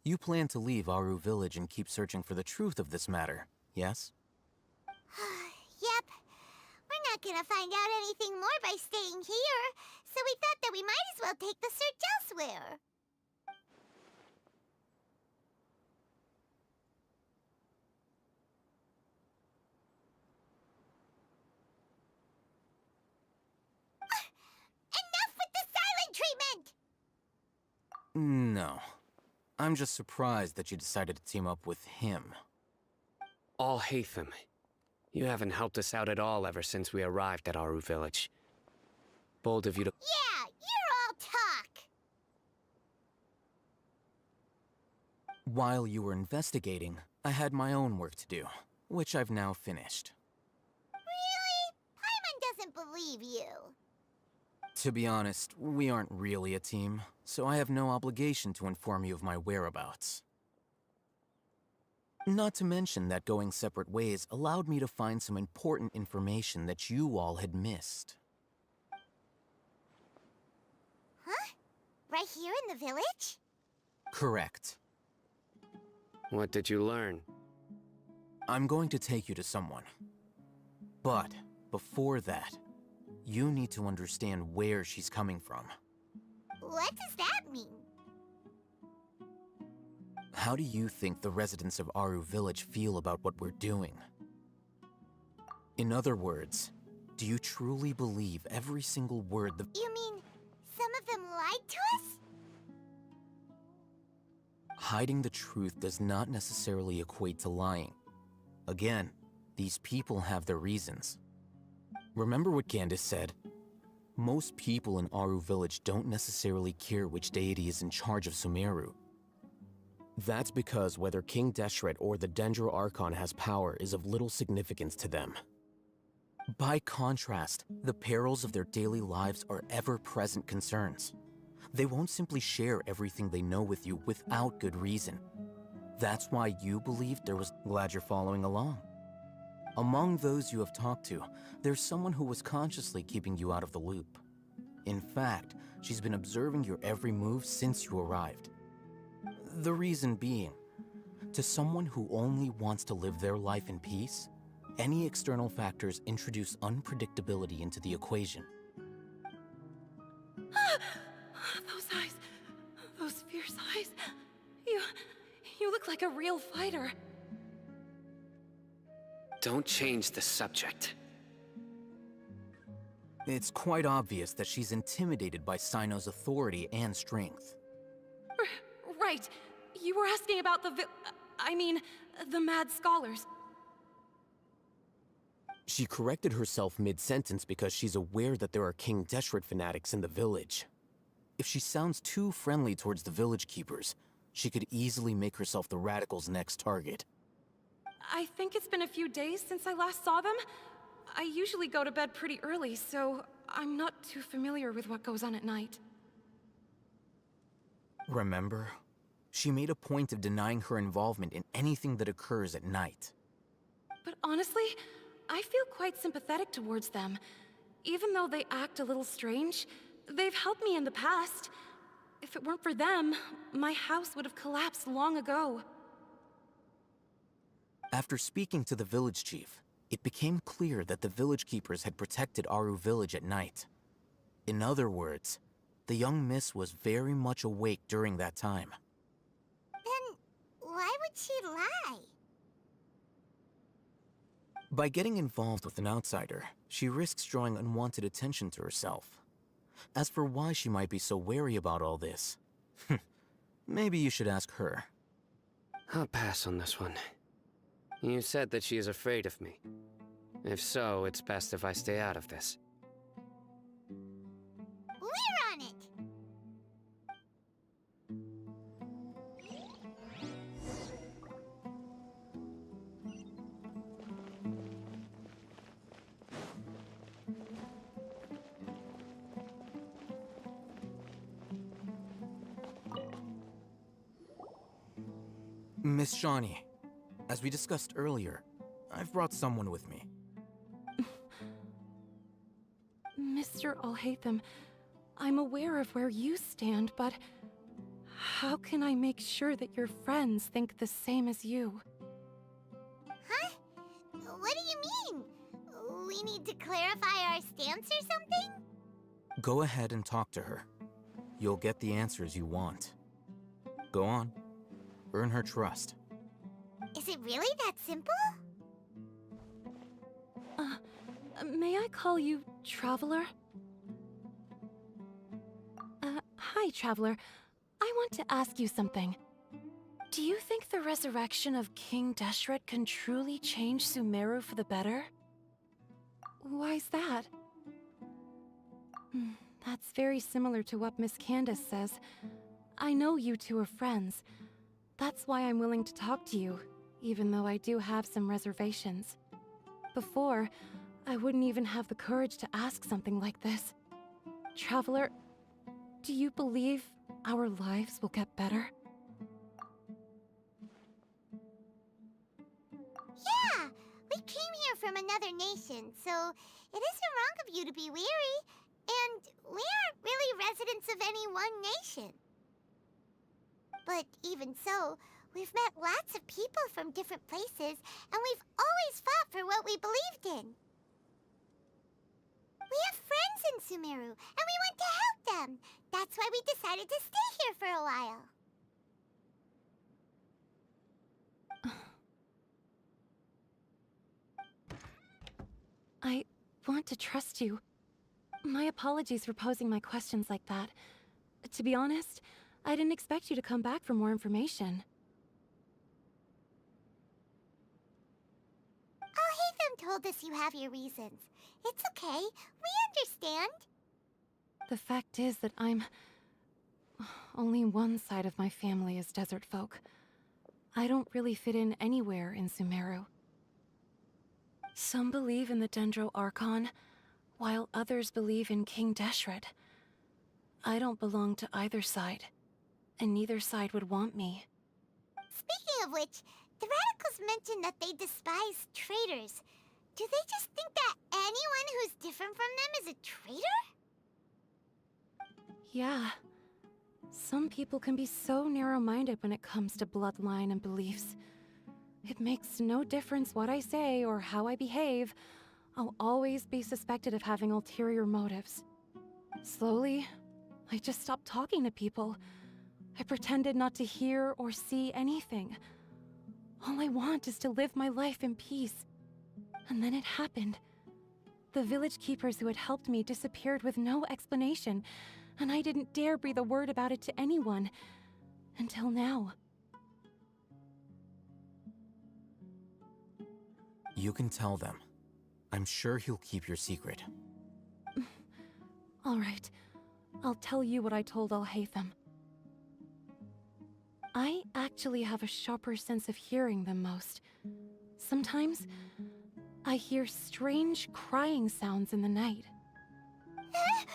you plan to leave Aru village and keep searching for the truth of this matter, yes? Yep. We're not gonna find out anything more by staying here, so we thought that we might as well take the search elsewhere. Enough with the silent treatment! No. I'm just surprised that you decided to team up with him. Al-Haytham, you haven't helped us out at all ever since we arrived at Aru village. Bold of you to— Yeah, you're all talk! While you were investigating, I had my own work to do, which I've now finished. Really? Paimon doesn't believe you. To be honest, we aren't really a team, so I have no obligation to inform you of my whereabouts. Not to mention that going separate ways allowed me to find some important information that you all had missed. Huh? Right here in the village? Correct. What did you learn? I'm going to take you to someone. But before that, you need to understand where she's coming from. What does that mean? How do you think the residents of Aru village feel about what we're doing? In other words, do you truly believe every single word the— You mean some of them lied to us? Hiding the truth does not necessarily equate to lying. Again, these people have their reasons. Remember what Candace said? Most people in Aru village don't necessarily care which deity is in charge of Sumeru. That's because whether King Deshret or the Dendro Archon has power is of little significance to them. By contrast, the perils of their daily lives are ever-present concerns. They won't simply share everything they know with you without good reason. That's why you believed there was— Glad you're following along. Among those you have talked to, there's someone who was consciously keeping you out of the loop. In fact, she's been observing your every move since you arrived. The reason being, to someone who only wants to live their life in peace, any external factors introduce unpredictability into the equation. Those eyes. Those fierce eyes. You look like a real fighter. Don't change the subject. It's quite obvious that she's intimidated by Sino's authority and strength. Right. You were asking about the mad scholars. She corrected herself mid-sentence because she's aware that there are King Deshret fanatics in the village. If she sounds too friendly towards the village keepers, she could easily make herself the radicals' next target. I think it's been a few days since I last saw them. I usually go to bed pretty early, so I'm not too familiar with what goes on at night. Remember? She made a point of denying her involvement in anything that occurs at night. But honestly, I feel quite sympathetic towards them. Even though they act a little strange, They've helped me in the past. If it weren't for them, my house would have collapsed long ago. After speaking to the village chief, it became clear that the village keepers had protected Aru village at night. In other words, the young miss was very much awake during that time. Then why would she lie? By getting involved with an outsider, she risks drawing unwanted attention to herself. As for why she might be so wary about all this, maybe you should ask her. I'll pass on this one. You said that she is afraid of me. If so, it's best if I stay out of this. We're on it! Miss Shawnee, as we discussed earlier, I've brought someone with me. Mr. Alhaitham, I'm aware of where you stand, but how can I make sure that your friends think the same as you? Huh? What do you mean? We need to clarify our stance or something? Go ahead and talk to her. You'll get the answers you want. Go on. Earn her trust. Is it really that simple? May I call you Traveler? Hi, Traveler. I want to ask you something. Do you think the resurrection of King Deshret can truly change Sumeru for the better? Why's that? That's very similar to what Miss Candace says. I know you two are friends. That's why I'm willing to talk to you, even though I do have some reservations. Before, I wouldn't even have the courage to ask something like this. Traveler, do you believe our lives will get better? Yeah! We came here from another nation, so it isn't wrong of you to be weary. And we aren't really residents of any one nation. But even so, we've met lots of people from different places, and we've always fought for what we believed in. We have friends in Sumeru, and we want to help them. That's why we decided to stay here for a while. I want to trust you. My apologies for posing my questions like that. To be honest, I didn't expect you to come back for more information. Alhaitham told us you have your reasons. It's okay. We understand. The fact is that only one side of my family is desert folk. I don't really fit in anywhere in Sumeru. Some believe in the Dendro Archon, while others believe in King Deshret. I don't belong to either side, and neither side would want me. Speaking of which, the Radicals mentioned that they despise traitors. Do they just think that anyone who's different from them is a traitor? Yeah. Some people can be so narrow-minded when it comes to bloodline and beliefs. It makes no difference what I say or how I behave. I'll always be suspected of having ulterior motives. Slowly, I just stopped talking to people. I pretended not to hear or see anything. All I want is to live my life in peace. And then it happened. The village keepers who had helped me disappeared with no explanation, and I didn't dare breathe a word about it to anyone. Until now. You can tell them. I'm sure he'll keep your secret. All right. I'll tell you what I told Alhaitham. I actually have a sharper sense of hearing than most. Sometimes, I hear strange crying sounds in the night.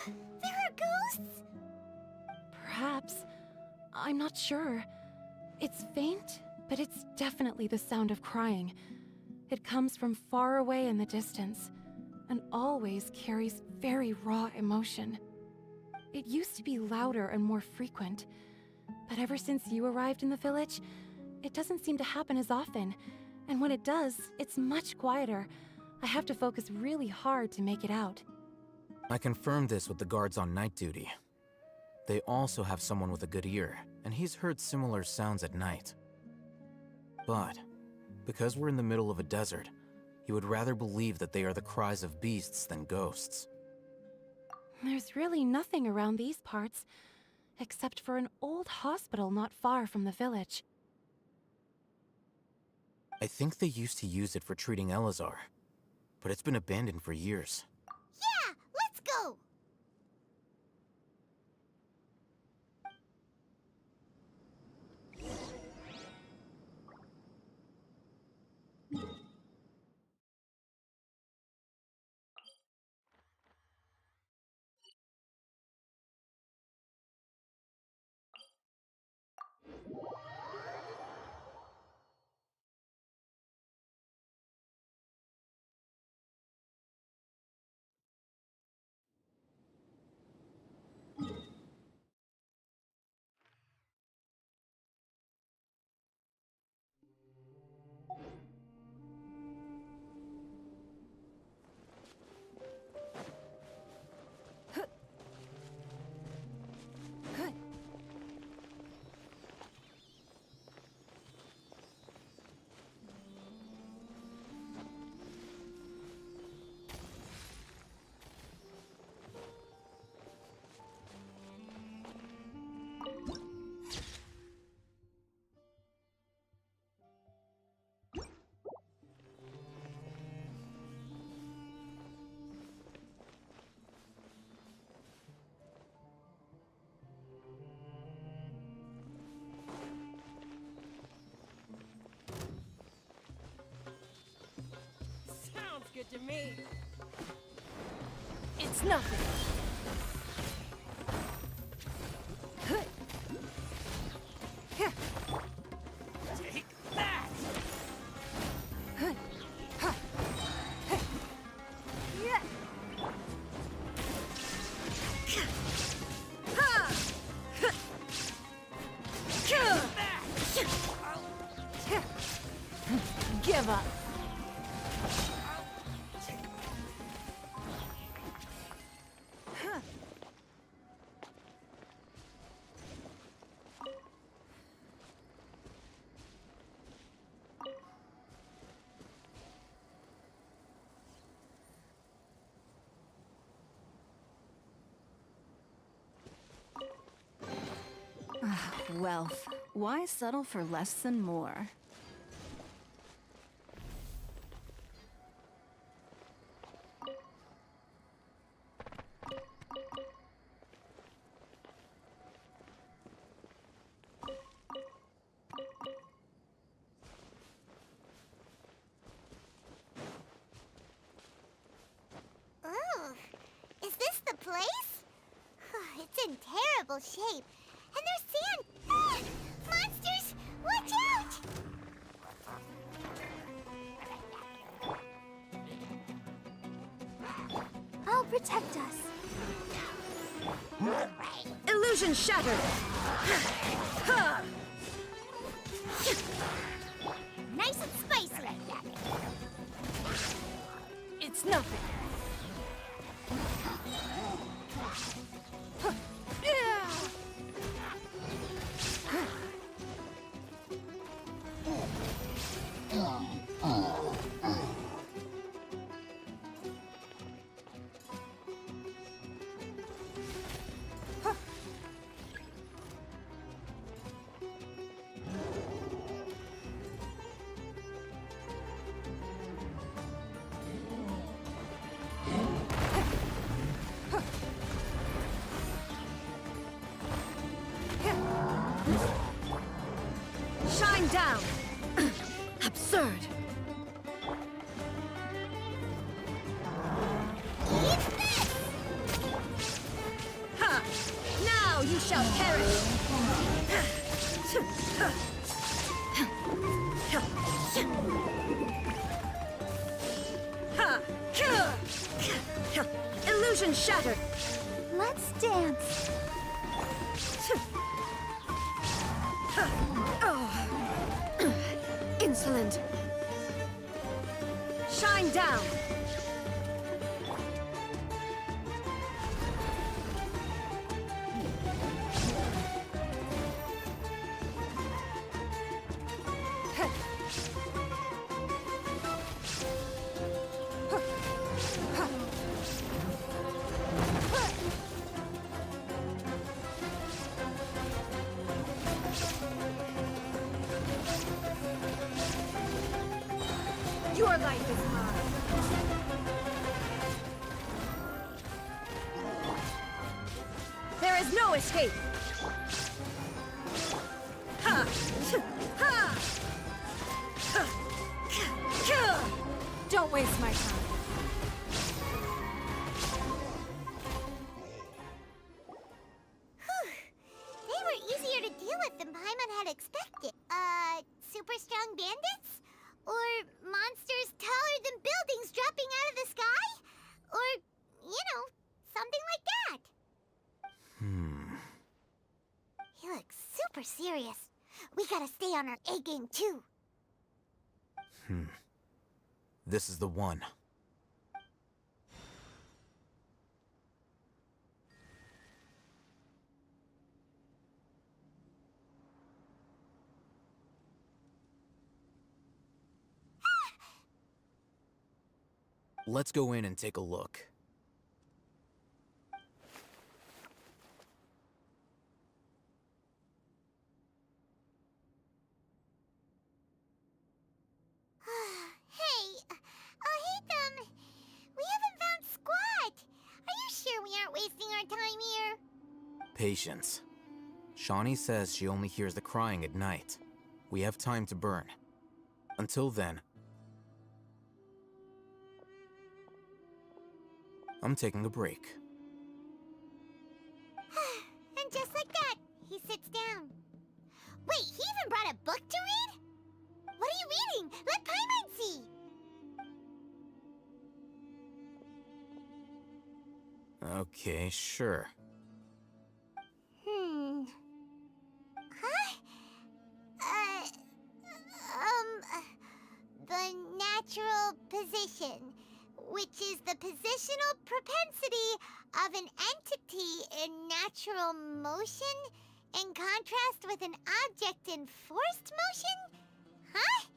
There are ghosts? Perhaps. I'm not sure. It's faint, but it's definitely the sound of crying. It comes from far away in the distance, and always carries very raw emotion. It used to be louder and more frequent. But ever since you arrived in the village, it doesn't seem to happen as often. And when it does, it's much quieter. I have to focus really hard to make it out. I confirmed this with the guards on night duty. They also have someone with a good ear, and he's heard similar sounds at night. But, because we're in the middle of a desert, he would rather believe that they are the cries of beasts than ghosts. There's really nothing around these parts, except for an old hospital not far from the village. I think they used to use it for treating Elazar, but it's been abandoned for years. Yeah, let's go! Sounds good to me. It's nothing. Take that! Give up. Wealth. Why settle for less than more? Ooh, is this the place? It's in terrible shape. And there's sand! Ah! Monsters! Watch out! I'll protect us. Illusion shattered. Nice and spicy. It's nothing. Shine down! Absurd! Ha! Now you shall perish! Ha! Illusion shattered! Let's dance. down! Your life is mine. There is no escape. Ha! Ha! Don't waste my time. They were easier to deal with than Paimon had expected. Super strong bandits? Or monsters taller than buildings dropping out of the sky? Or, something like that. He looks super serious. We gotta stay on our A game too. This is the one. Let's go in and take a look. Hey, we haven't found Squat. Are you sure we aren't wasting our time here? Patience. Shawnee says she only hears the crying at night. We have time to burn. Until then, I'm taking a break. And just like that, he sits down. Wait, he even brought a book to read? What are you reading? Let Paimon see! Okay, sure. Huh? The natural position, which is the positional propensity of an entity in natural motion in contrast with an object in forced motion? Huh?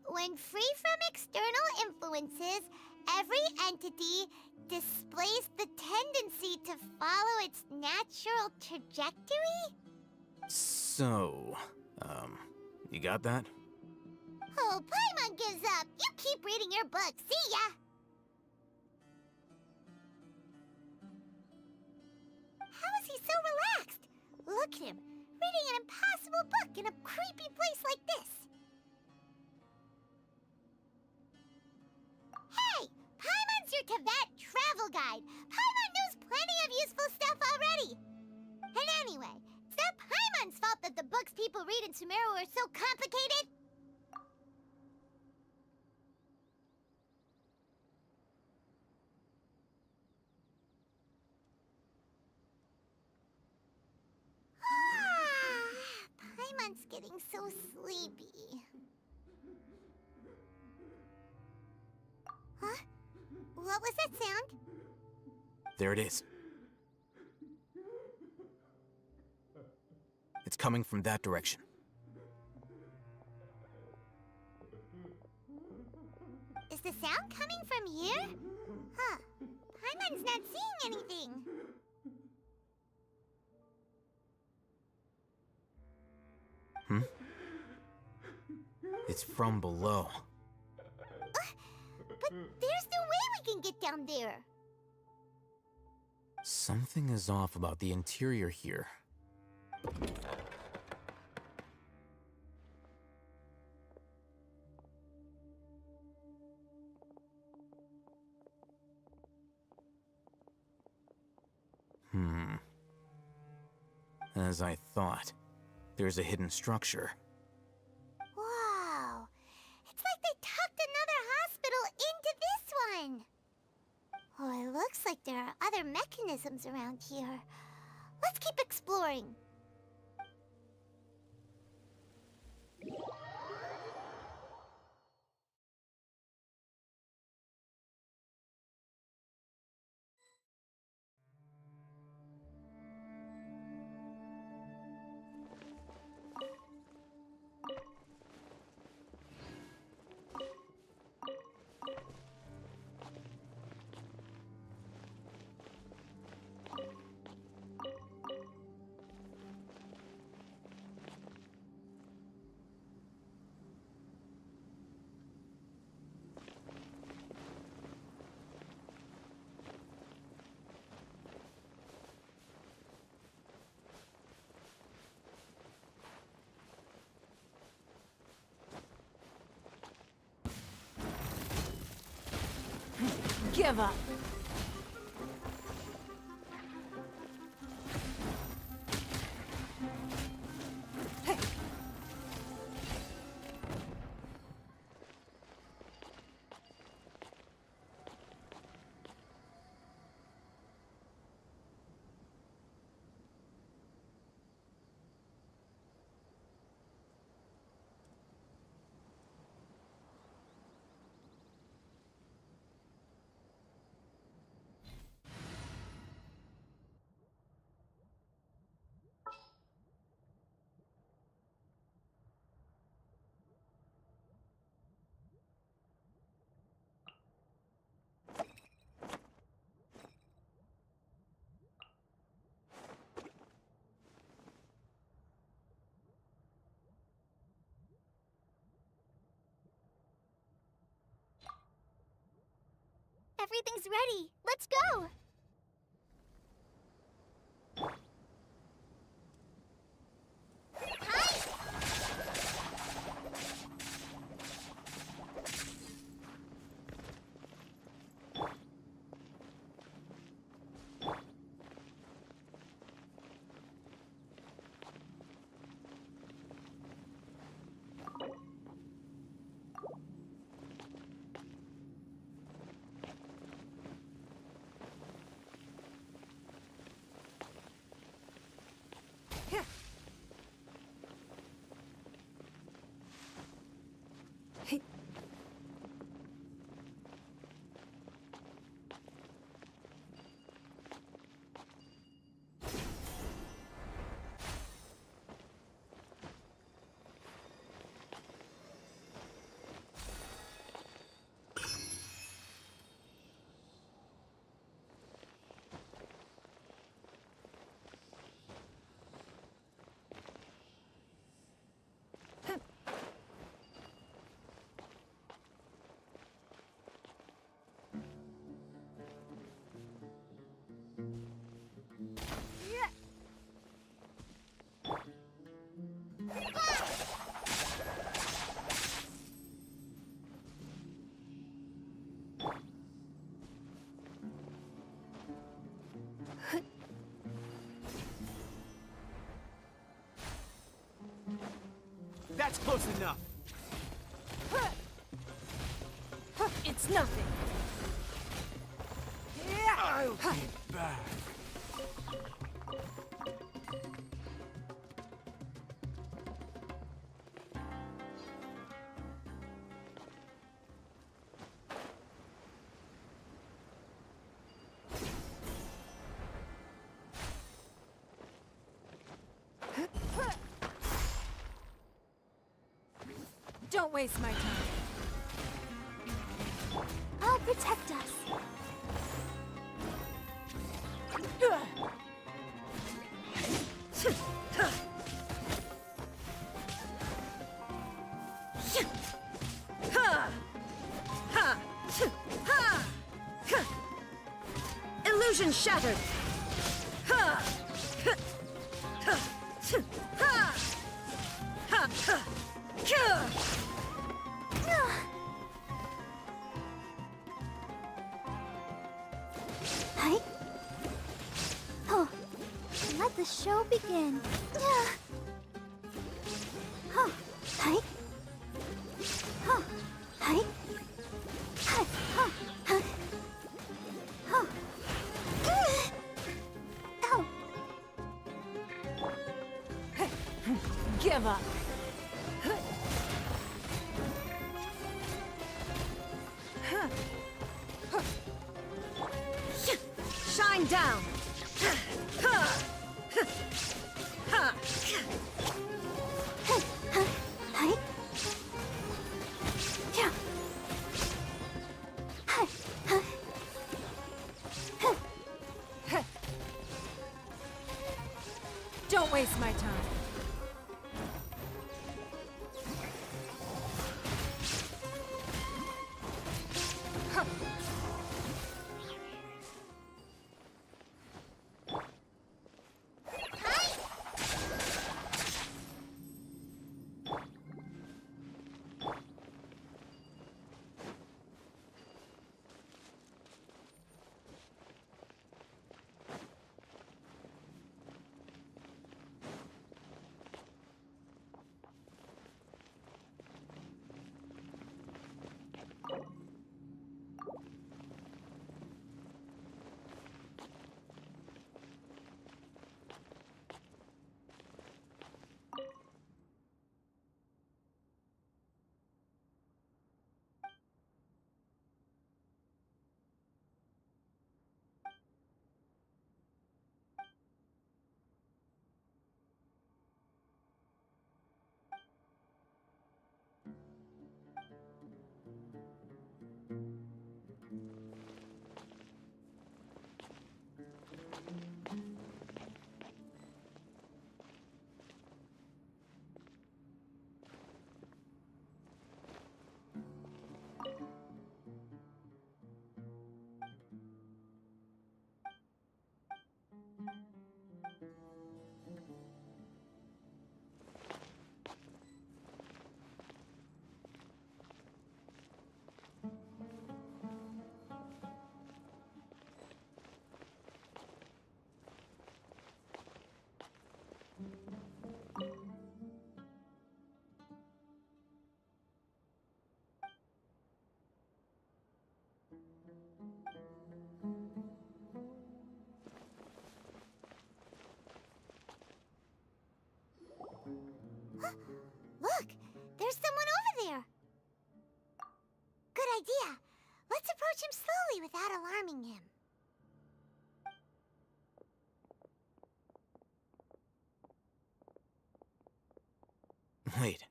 When free from external influences, every entity displays the tendency to follow its natural trajectory? So, you got that? Oh, Paimon gives up. You keep reading your book. See ya! How is he so relaxed? Look at him, reading an impossible book in a creepy place like this. Hey! Paimon's your Tibet travel guide. Paimon knows plenty of useful stuff already. And anyway, it's not Paimon's fault that the books people read in Sumeru are so complicated. Paimon's getting so sleepy. Huh? What was that sound? There it is. It's coming from that direction. Is the sound coming from here? Huh. Paimon's not seeing anything. It's from below. But there's no way we can get down there. Something is off about the interior here. As I thought, there's a hidden structure. Wow. It's like they tucked another hospital into this one. Oh, it looks like there are other mechanisms around here. Let's keep exploring. Give up. Everything's ready. Let's go! That's close enough. It's nothing. I'll be back. Don't waste my time. I'll protect us. Illusion shattered. Hi. Oh, let the show begin. Huh. Hi. Huh. Hi. Hi. Huh. Huh. Huh. Ow. Give up. Shine down. Hi. Yeah. Hi. Don't waste my time. there's someone over there. Good idea. Let's approach him slowly without alarming him. Wait.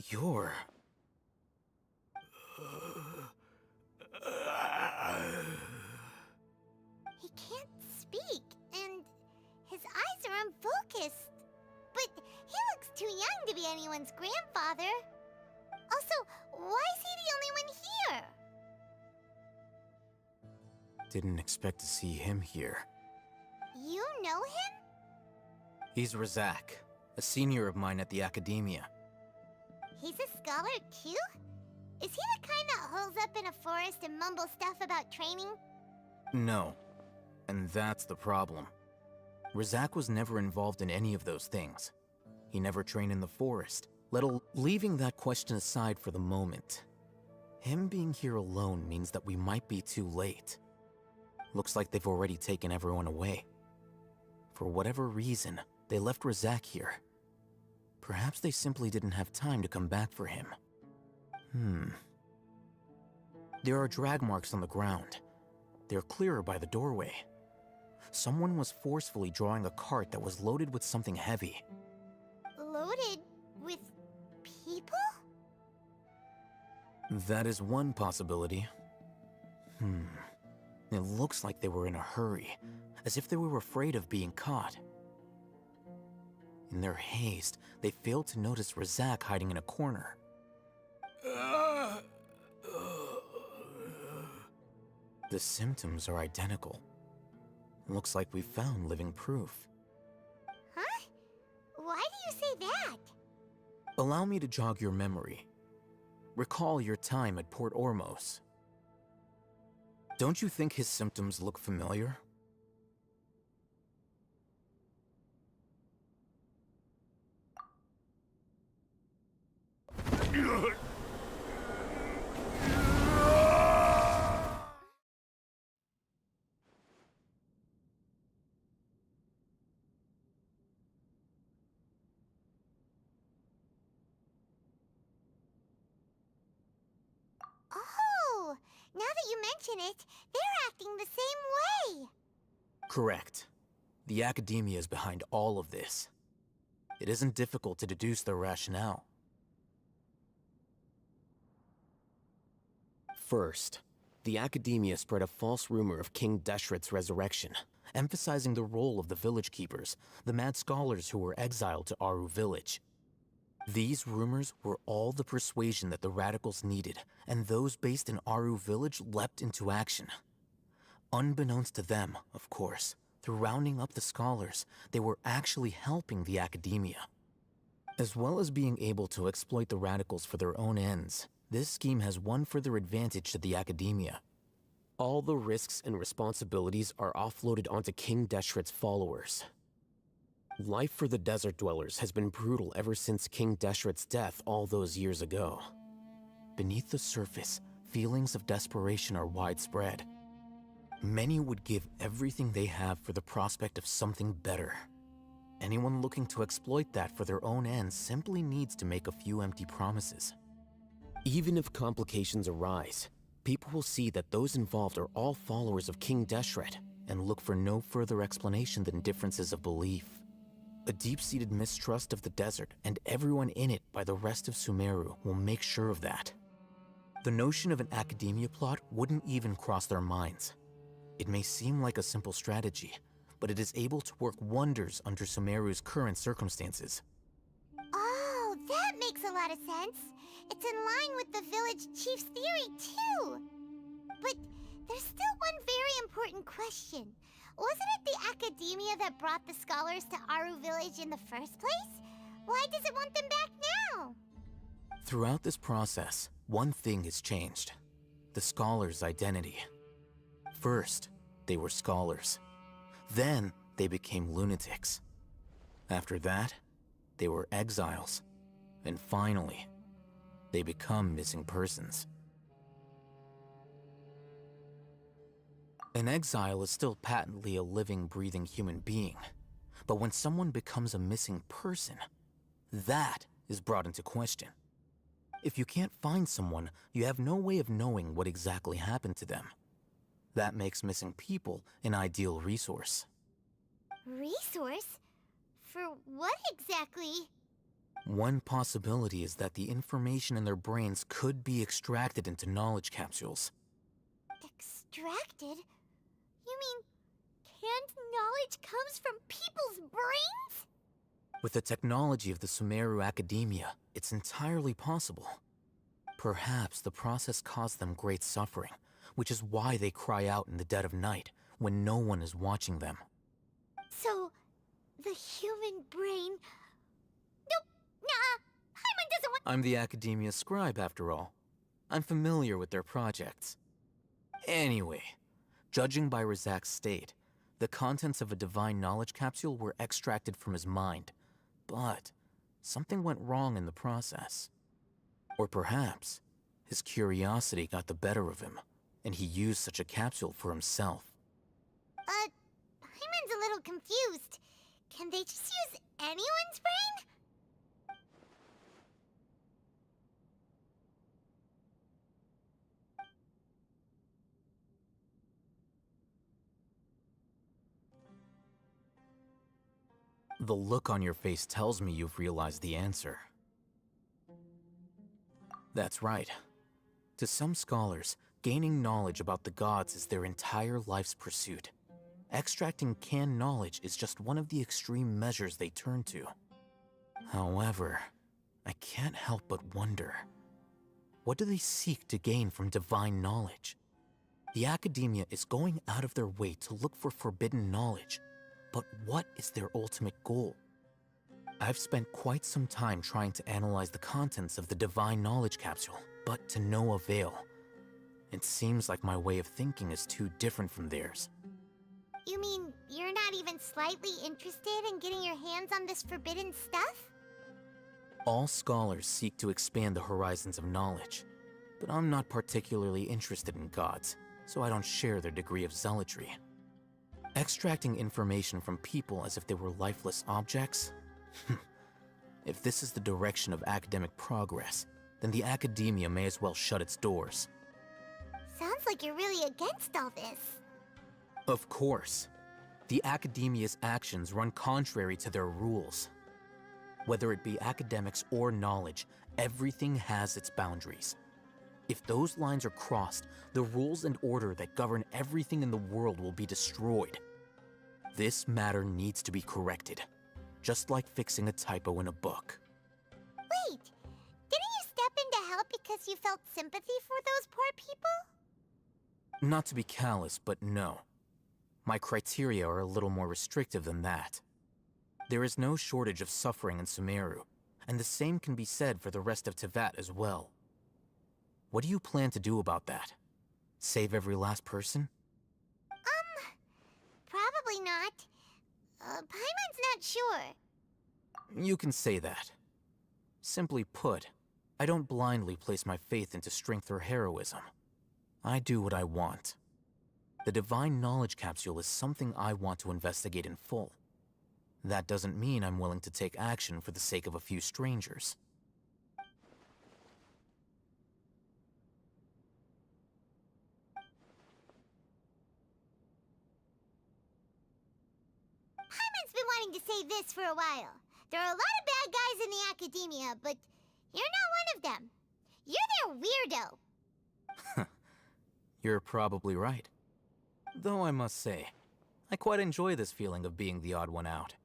You're... He can't speak, and his eyes are unfocused. But he looks too young to be anyone's grandfather. Also, why is he the only one here? Didn't expect to see him here. You know him? He's Razak, a senior of mine at the Academia. He's a scholar too? Is he the kind that holes up in a forest and mumbles stuff about training? No. And that's the problem. Razak was never involved in any of those things. He never trained in the forest, leaving that question aside for the moment. Him being here alone means that we might be too late. Looks like they've already taken everyone away. For whatever reason, they left Razak here. Perhaps they simply didn't have time to come back for him. There are drag marks on the ground. They're clearer by the doorway. Someone was forcefully drawing a cart that was loaded with something heavy. Loaded with people? That is one possibility. It looks like they were in a hurry, as if they were afraid of being caught. In their haste, they failed to notice Razak hiding in a corner. The symptoms are identical. Looks like we found living proof. Huh? Why do you say that? Allow me to jog your memory. Recall your time at Port Ormos. Don't you think his symptoms look familiar? Oh, now that you mention it, they're acting the same way. Correct. The Academia is behind all of this. It isn't difficult to deduce their rationale. First, the Academia spread a false rumor of King Deshret's resurrection, emphasizing the role of the village keepers, the mad scholars who were exiled to Aru village. These rumors were all the persuasion that the radicals needed, and those based in Aru village leapt into action. Unbeknownst to them, of course, through rounding up the scholars, they were actually helping the Academia. As well as being able to exploit the radicals for their own ends, this scheme has one further advantage to the Academia. All the risks and responsibilities are offloaded onto King Deshret's followers. Life for the desert dwellers has been brutal ever since King Deshret's death all those years ago. Beneath the surface, feelings of desperation are widespread. Many would give everything they have for the prospect of something better. Anyone looking to exploit that for their own ends simply needs to make a few empty promises. Even if complications arise, people will see that those involved are all followers of King Deshret and look for no further explanation than differences of belief. A deep-seated mistrust of the desert and everyone in it by the rest of Sumeru will make sure of that. The notion of an Academia plot wouldn't even cross their minds. It may seem like a simple strategy, but it is able to work wonders under Sumeru's current circumstances. Oh, that makes a lot of sense. It's in line with the village chief's theory, too. But there's still one very important question. Wasn't it the Academia that brought the scholars to Aru village in the first place? Why does it want them back now? Throughout this process, one thing has changed. The scholars' identity. First, they were scholars. Then, they became lunatics. After that, they were exiles. And finally, they become missing persons. An exile is still patently a living, breathing human being, But when someone becomes a missing person, that is brought into question. If you can't find someone, you have no way of knowing what exactly happened to them. That makes missing people an ideal resource. Resource? For what exactly? One possibility is that the information in their brains could be extracted into knowledge capsules. Extracted? You mean canned knowledge comes from people's brains? With the technology of the Sumeru Academia, it's entirely possible. Perhaps the process caused them great suffering, which is why they cry out in the dead of night when no one is watching them. So, the human brain... Nope, nah, Paimon doesn't want... I'm the Academia scribe, after all. I'm familiar with their projects. Anyway, judging by Razak's state, the contents of a divine knowledge capsule were extracted from his mind. But something went wrong in the process. Or perhaps his curiosity got the better of him, and he used such a capsule for himself. Paimon's a little confused. Can they just use anyone's brain? The look on your face tells me you've realized the answer. That's right. To some scholars, gaining knowledge about the gods is their entire life's pursuit. Extracting canned knowledge is just one of the extreme measures they turn to. However, I can't help but wonder, what do they seek to gain from divine knowledge? The Academia is going out of their way to look for forbidden knowledge, but what is their ultimate goal? I've spent quite some time trying to analyze the contents of the divine knowledge capsule, but to no avail. It seems like my way of thinking is too different from theirs. You mean you're not even slightly interested in getting your hands on this forbidden stuff? All scholars seek to expand the horizons of knowledge, but I'm not particularly interested in gods, so I don't share their degree of zealotry. Extracting information from people as if they were lifeless objects? If this is the direction of academic progress, then the Academia may as well shut its doors. Sounds like you're really against all this. Of course. The Academia's actions run contrary to their rules. Whether it be academics or knowledge, everything has its boundaries. If those lines are crossed, the rules and order that govern everything in the world will be destroyed. This matter needs to be corrected, just like fixing a typo in a book. Wait, didn't you step in to help because you felt sympathy for those poor people? Not to be callous, but no. My criteria are a little more restrictive than that. There is no shortage of suffering in Sumeru, and the same can be said for the rest of Teyvat as well. What do you plan to do about that? Save every last person? Probably not. Paimon's not sure. You can say that. Simply put, I don't blindly place my faith into strength or heroism. I do what I want. The divine knowledge capsule is something I want to investigate in full. That doesn't mean I'm willing to take action for the sake of a few strangers. Paimon's been wanting to say this for a while. There are a lot of bad guys in the Academia, but you're not one of them. You're their weirdo. You're probably right. Though I must say, I quite enjoy this feeling of being the odd one out.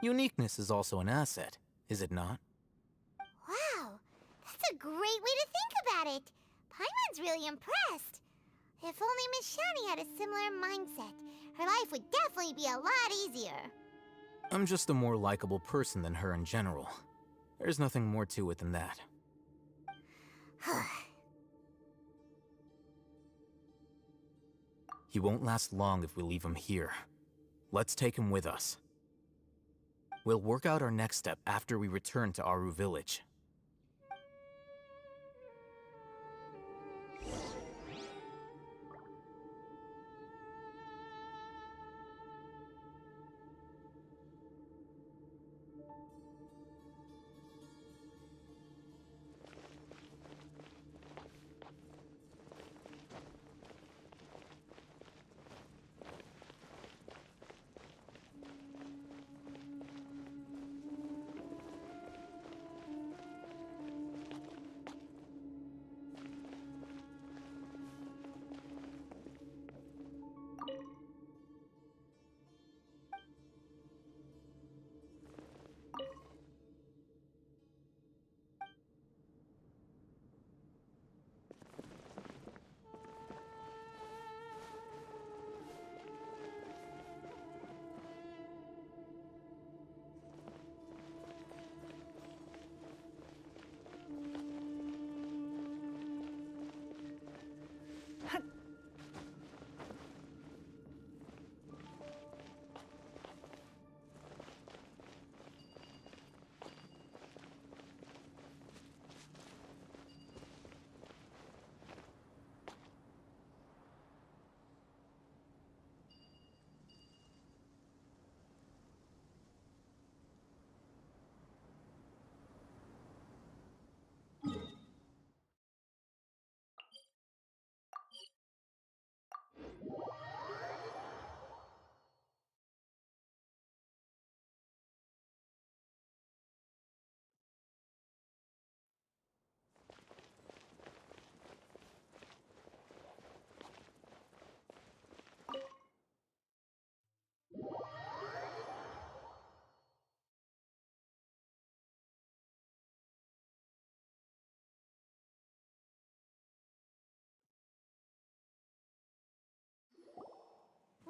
Uniqueness is also an asset, is it not? Wow, that's a great way to think about it. Paimon's really impressed. If only Miss Shani had a similar mindset, her life would definitely be a lot easier. I'm just a more likable person than her in general. There's nothing more to it than that. He won't last long if we leave him here. Let's take him with us. We'll work out our next step after we return to Aru Village.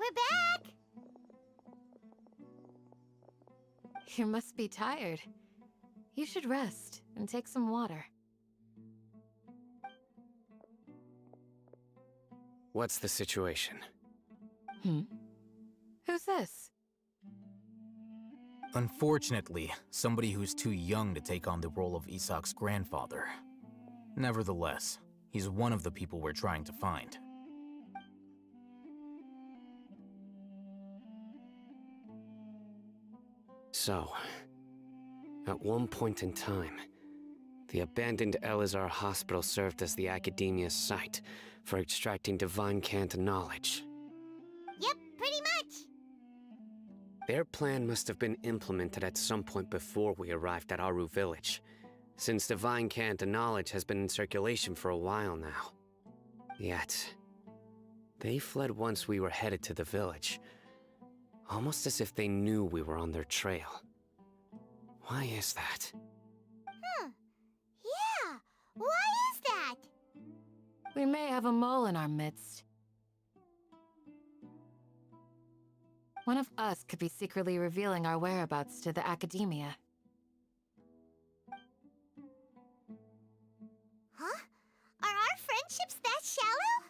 We're back! You must be tired. You should rest and take some water. What's the situation? Who's this? Unfortunately, somebody who's too young to take on the role of Isak's grandfather. Nevertheless, he's one of the people we're trying to find. So, at one point in time, the abandoned Elazar Hospital served as the Academia's site for extracting divine cant knowledge. Yep, pretty much! Their plan must have been implemented at some point before we arrived at Aru village, since divine cant knowledge has been in circulation for a while now. Yet, they fled once we were headed to the village, almost as if they knew we were on their trail. Why is that? Yeah, why is that? We may have a mole in our midst. One of us could be secretly revealing our whereabouts to the Academia. Huh? Are our friendships that shallow?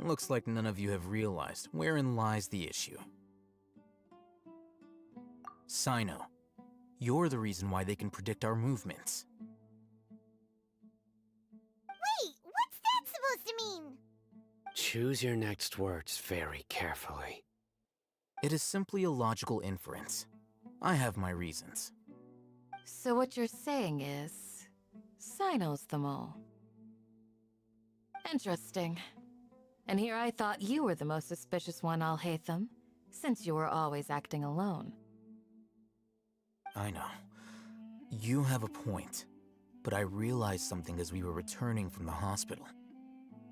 Looks like none of you have realized wherein lies the issue. Sino, you're the reason why they can predict our movements. Wait, what's that supposed to mean? Choose your next words very carefully. It is simply a logical inference. I have my reasons. So what you're saying is... Sino's the mole. Interesting. And here I thought you were the most suspicious one, Alhaitham, since you were always acting alone. I know. You have a point. But I realized something as we were returning from the hospital.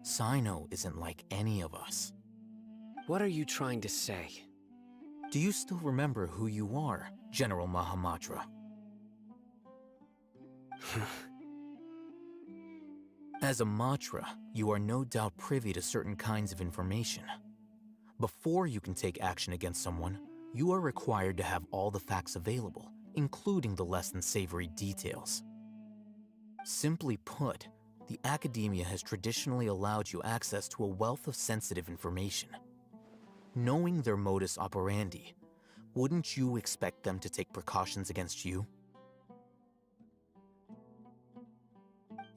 Sino isn't like any of us. What are you trying to say? Do you still remember who you are, General Mahamatra? As a Matra, you are no doubt privy to certain kinds of information. Before you can take action against someone, you are required to have all the facts available, including the less than savory details. Simply put, the Academia has traditionally allowed you access to a wealth of sensitive information. Knowing their modus operandi, wouldn't you expect them to take precautions against you?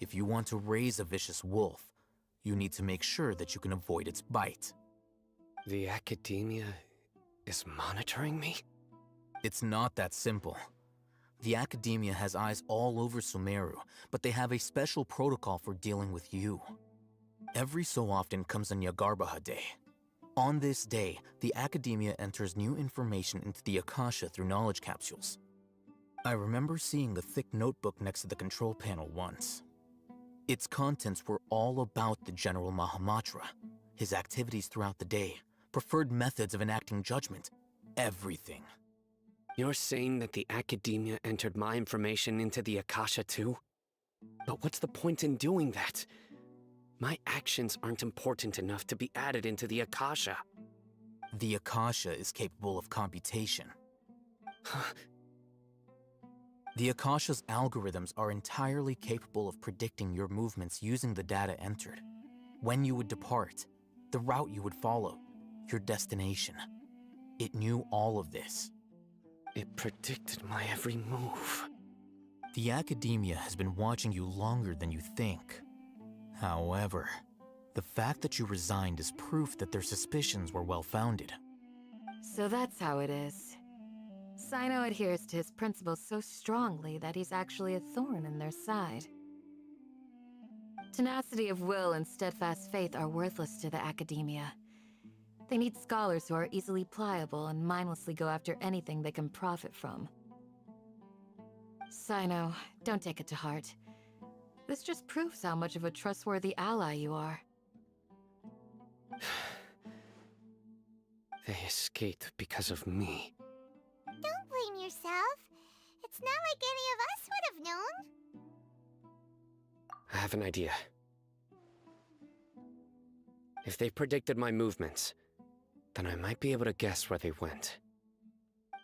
If you want to raise a vicious wolf, you need to make sure that you can avoid its bite. The Academia is monitoring me? It's not that simple. The Academia has eyes all over Sumeru, but they have a special protocol for dealing with you. Every so often comes a Nyagarbaha Day. On this day, the Academia enters new information into the Akasha through knowledge capsules. I remember seeing the thick notebook next to the control panel once. Its contents were all about the General Mahamatra, his activities throughout the day, preferred methods of enacting judgment, everything. You're saying that the Academia entered my information into the Akasha too? But what's the point in doing that? My actions aren't important enough to be added into the Akasha. The Akasha is capable of computation. The Akasha's algorithms are entirely capable of predicting your movements using the data entered. When you would depart, the route you would follow, your destination. It knew all of this. It predicted my every move. The Academia has been watching you longer than you think. However, the fact that you resigned is proof that their suspicions were well-founded. So that's how it is. Sino adheres to his principles so strongly that he's actually a thorn in their side. Tenacity of will and steadfast faith are worthless to the Academia. They need scholars who are easily pliable and mindlessly go after anything they can profit from. Sino, don't take it to heart. This just proves how much of a trustworthy ally you are. They escaped because of me. Don't blame yourself. It's not like any of us would have known. I have an idea. If they predicted my movements, then I might be able to guess where they went.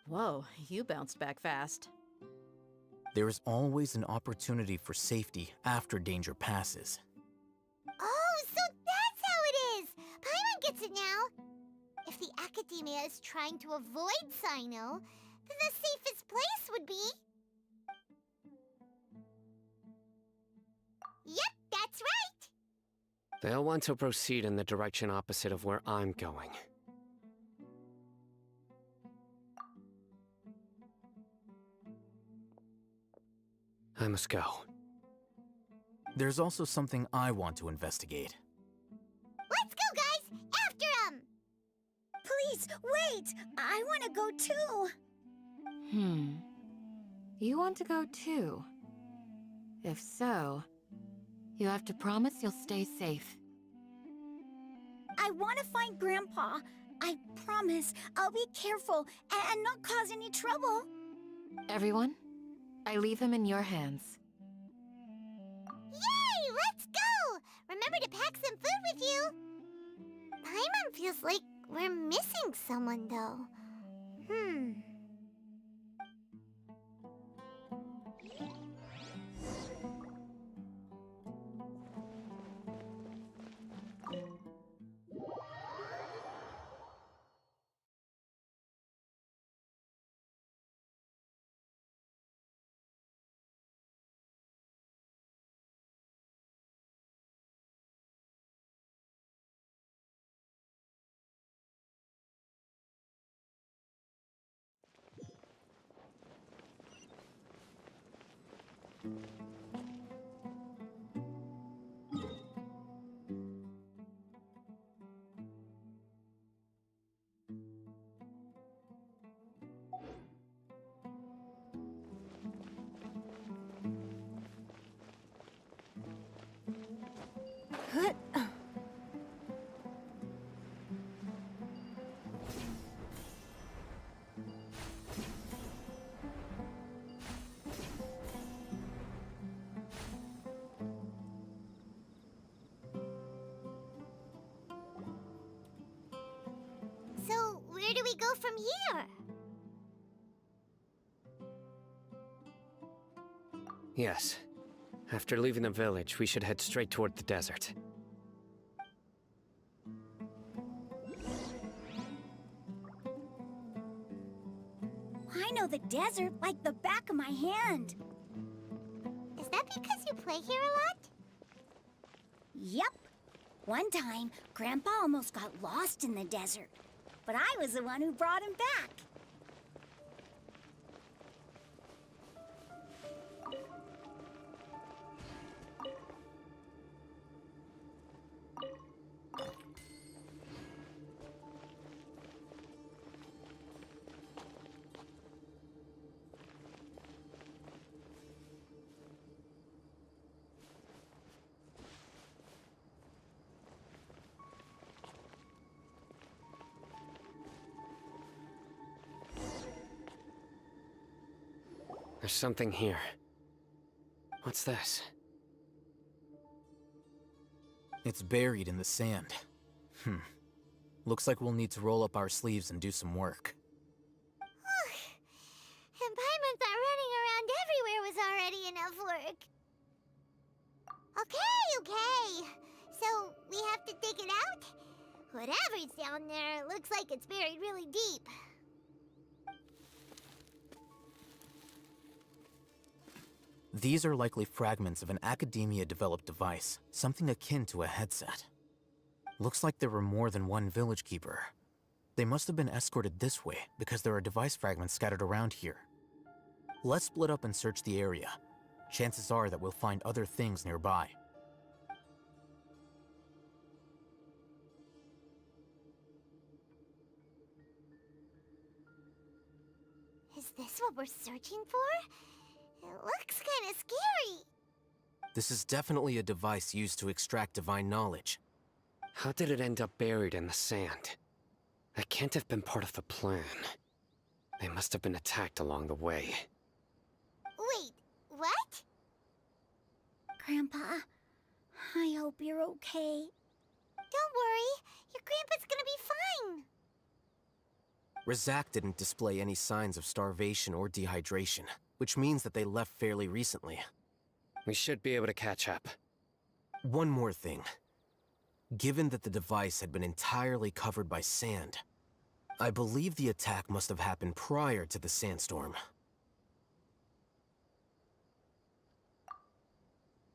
Whoa, you bounced back fast. There is always an opportunity for safety after danger passes. Oh, so that's how it is! Paimon gets it now! If the Academia is trying to avoid Sino, then the safest place would be... Yep, that's right! They'll want to proceed in the direction opposite of where I'm going. I must go. There's also something I want to investigate. Let's go, guys! After him! Please, wait! I want to go too! You want to go too? If so, you have to promise you'll stay safe. I want to find Grandpa. I promise I'll be careful and not cause any trouble. Everyone, I leave him in your hands. Yay! Let's go! Remember to pack some food with you! Paimon feels like we're missing someone, though. So, where do we go from here? Yes. After leaving the village, we should head straight toward the desert. I know the desert like the back of my hand. Is that because you play here a lot? Yep. One time, Grandpa almost got lost in the desert, but I was the one who brought him back. There's something here. What's this? It's buried in the sand. Looks like we'll need to roll up our sleeves and do some work. And Paimon thought running around everywhere was already enough work. Okay. So, we have to dig it out? Whatever's down there looks like it's buried really deep. These are likely fragments of an Academia-developed device, something akin to a headset. Looks like there were more than one village keeper. They must have been escorted this way because there are device fragments scattered around here. Let's split up and search the area. Chances are that we'll find other things nearby. Is this what we're searching for? It looks kinda scary. This is definitely a device used to extract divine knowledge. How did it end up buried in the sand? That can't have been part of the plan. They must have been attacked along the way. Wait, what? Grandpa, I hope you're okay. Don't worry. Your grandpa's gonna be fine. Razak didn't display any signs of starvation or dehydration, which means that they left fairly recently. We should be able to catch up. One more thing. Given that the device had been entirely covered by sand, I believe the attack must have happened prior to the sandstorm.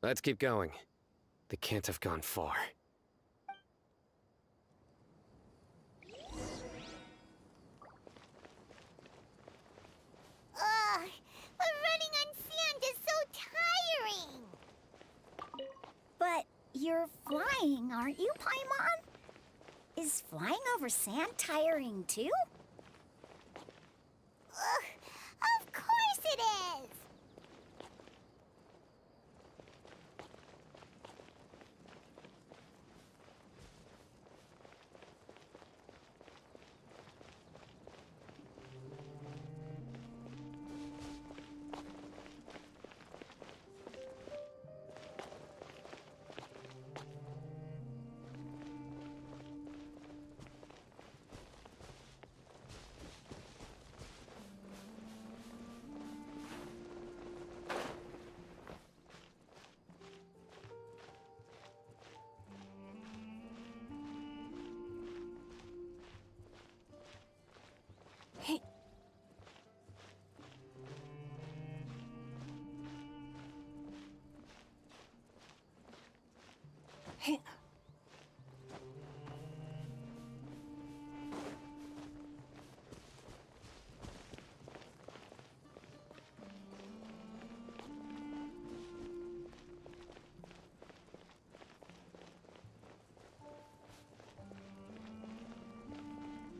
Let's keep going. They can't have gone far. Ugh, but running on sand is so tiring. But you're flying, aren't you, Paimon? Is flying over sand tiring too? Ugh, of course it is.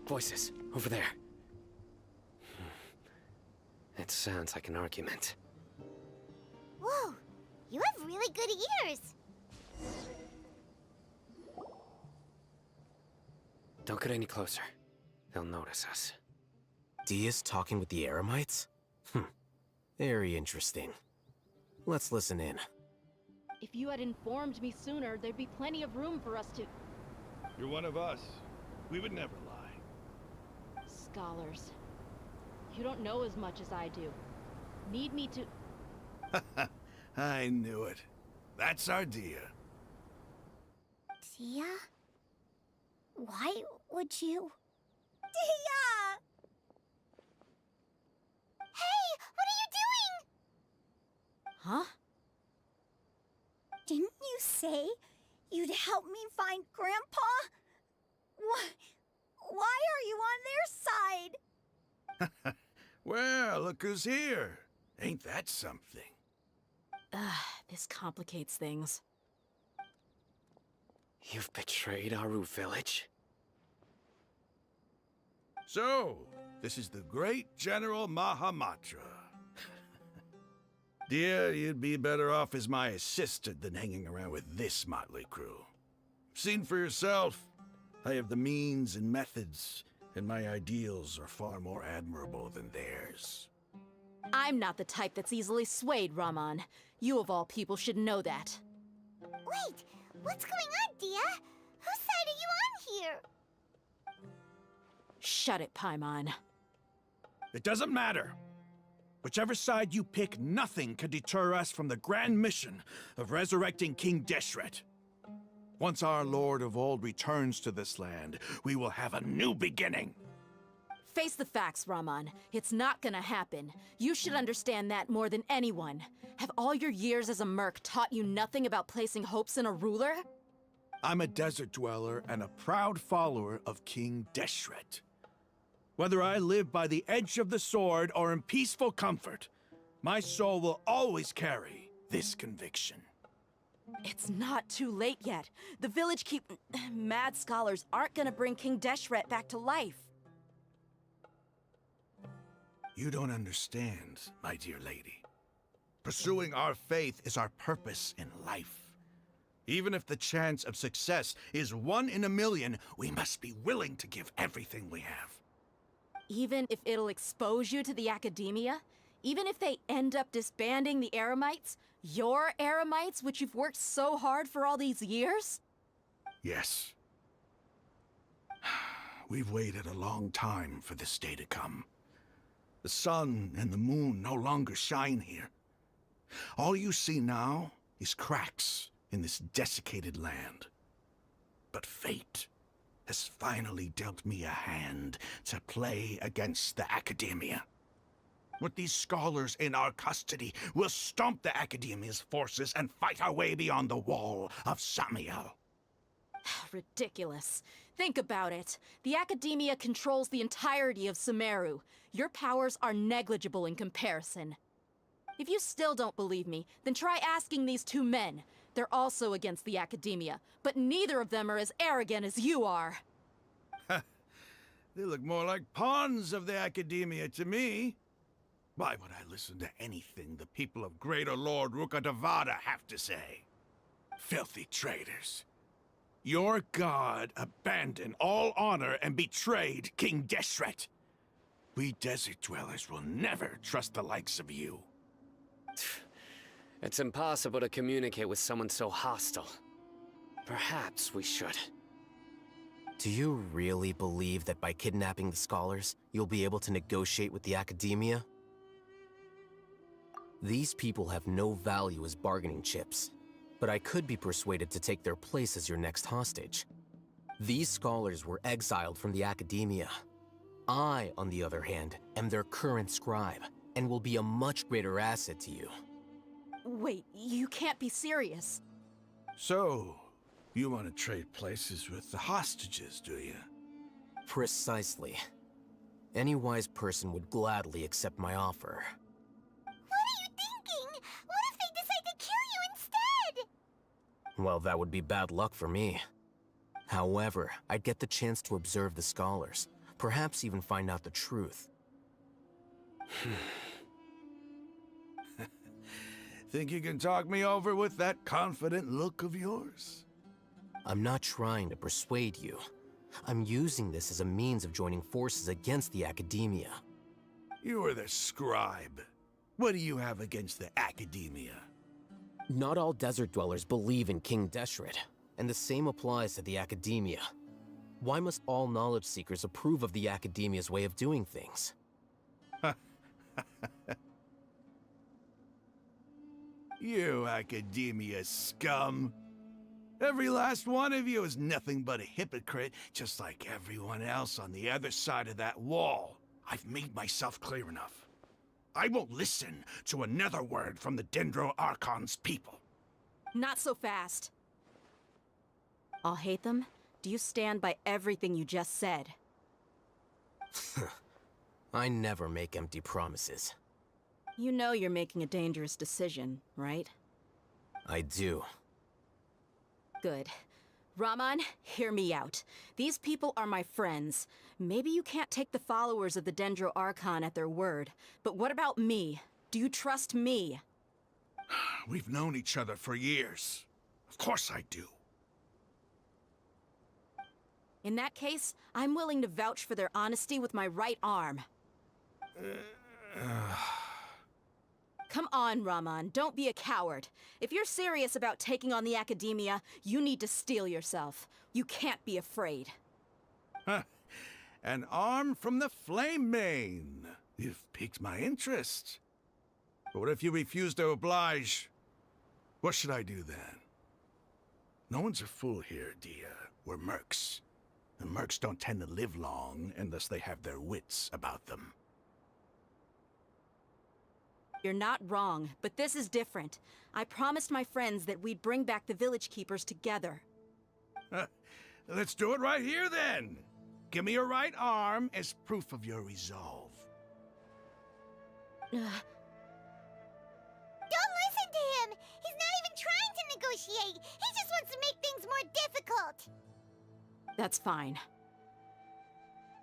Voices, over there. It sounds like an argument. Whoa, you have really good ears. Don't get any closer. They'll notice us. Dia's talking with the Eremites? Very interesting. Let's listen in. If you had informed me sooner, there'd be plenty of room for us to... You're one of us. We would never lie. Scholars. You don't know as much as I do. Need me to... I knew it. That's our Dia. Dia? Why would you... Dia! Hey, what are you doing? Huh? Didn't you say you'd help me find Grandpa? Why are you on their side? Well, look who's here. Ain't that something? This complicates things. You've betrayed Aru village? So, this is the great General Mahamatra. Dear, you'd be better off as my assistant than hanging around with this motley crew. Seen for yourself, I have the means and methods, and my ideals are far more admirable than theirs. I'm not the type that's easily swayed, Raman. You of all people should know that. Wait, what's going on, Dia? Whose side are you on here? Shut it, Paimon. It doesn't matter. Whichever side you pick, nothing can deter us from the grand mission of resurrecting King Deshret. Once our Lord of Old returns to this land, we will have a new beginning. Face the facts, Raman. It's not gonna happen. You should understand that more than anyone. Have all your years as a merc taught you nothing about placing hopes in a ruler? I'm a desert dweller and a proud follower of King Deshret. Whether I live by the edge of the sword or in peaceful comfort, my soul will always carry this conviction. It's not too late yet. The village mad scholars aren't gonna bring King Deshret back to life. You don't understand, my dear lady. Pursuing our faith is our purpose in life. Even if the chance of success is 1 in a million, we must be willing to give everything we have. Even if it'll expose you to the academia? Even if they end up disbanding the Eremites? Your Eremites, which you've worked so hard for all these years? Yes, We've waited a long time for this day to come. The sun and the moon no longer shine here. All you see now is cracks in this desiccated land. But fate has finally dealt me a hand to play against the Academia. With these scholars in our custody, we'll stomp the Academia's forces and fight our way beyond the wall of Samiel. Ridiculous. Think about it. The Academia controls the entirety of Sumeru. Your powers are negligible in comparison. If you still don't believe me, then try asking these two men. They're also against the Academia, but neither of them are as arrogant as you are. They look more like pawns of the Academia to me. Why would I listen to anything the people of Greater Lord Rukkhadevada have to say? Filthy traitors. Your god abandoned all honor and betrayed King Deshret. We desert dwellers will never trust the likes of you. It's impossible to communicate with someone so hostile. Perhaps we should. Do you really believe that by kidnapping the scholars, you'll be able to negotiate with the Academia? These people have no value as bargaining chips, but I could be persuaded to take their place as your next hostage. These scholars were exiled from the Academia. I, on the other hand, am their current scribe, and will be a much greater asset to you. Wait, you can't be serious. So, you want to trade places with the hostages, do you? Precisely. Any wise person would gladly accept my offer. What are you thinking? What if they decide to kill you instead? Well, that would be bad luck for me. However, I'd get the chance to observe the scholars, perhaps even find out the truth. Think you can talk me over with that confident look of yours? I'm not trying to persuade you. I'm using this as a means of joining forces against the Academia. You are the scribe. What do you have against the Academia? Not all desert dwellers believe in King Deshret, and the same applies to the Academia. Why must all knowledge seekers approve of the Academia's way of doing things? You Academia scum. Every last one of you is nothing but a hypocrite, just like everyone else on the other side of that wall. I've made myself clear enough. I won't listen to another word from the Dendro Archon's people. Not so fast. I'll hate them. Do you stand by everything you just said? I never make empty promises. You know you're making a dangerous decision, right? I do. Good. Raman, hear me out. These people are my friends. Maybe you can't take the followers of the Dendro Archon at their word, but what about me? Do you trust me? We've known each other for years. Of course I do. In that case, I'm willing to vouch for their honesty with my right arm. Come on, Raman, don't be a coward. If you're serious about taking on the Academia, you need to steel yourself. You can't be afraid. An arm from the Flame Mane. You've piqued my interest. But what if you refuse to oblige? What should I do then? No one's a fool here, Dia. We're mercs. And mercs don't tend to live long unless they have their wits about them. You're not wrong, but this is different. I promised my friends that we'd bring back the village keepers together. Let's do it right here, then. Give me your right arm as proof of your resolve. Don't listen to him! He's not even trying to negotiate! He just wants to make things more difficult! That's fine.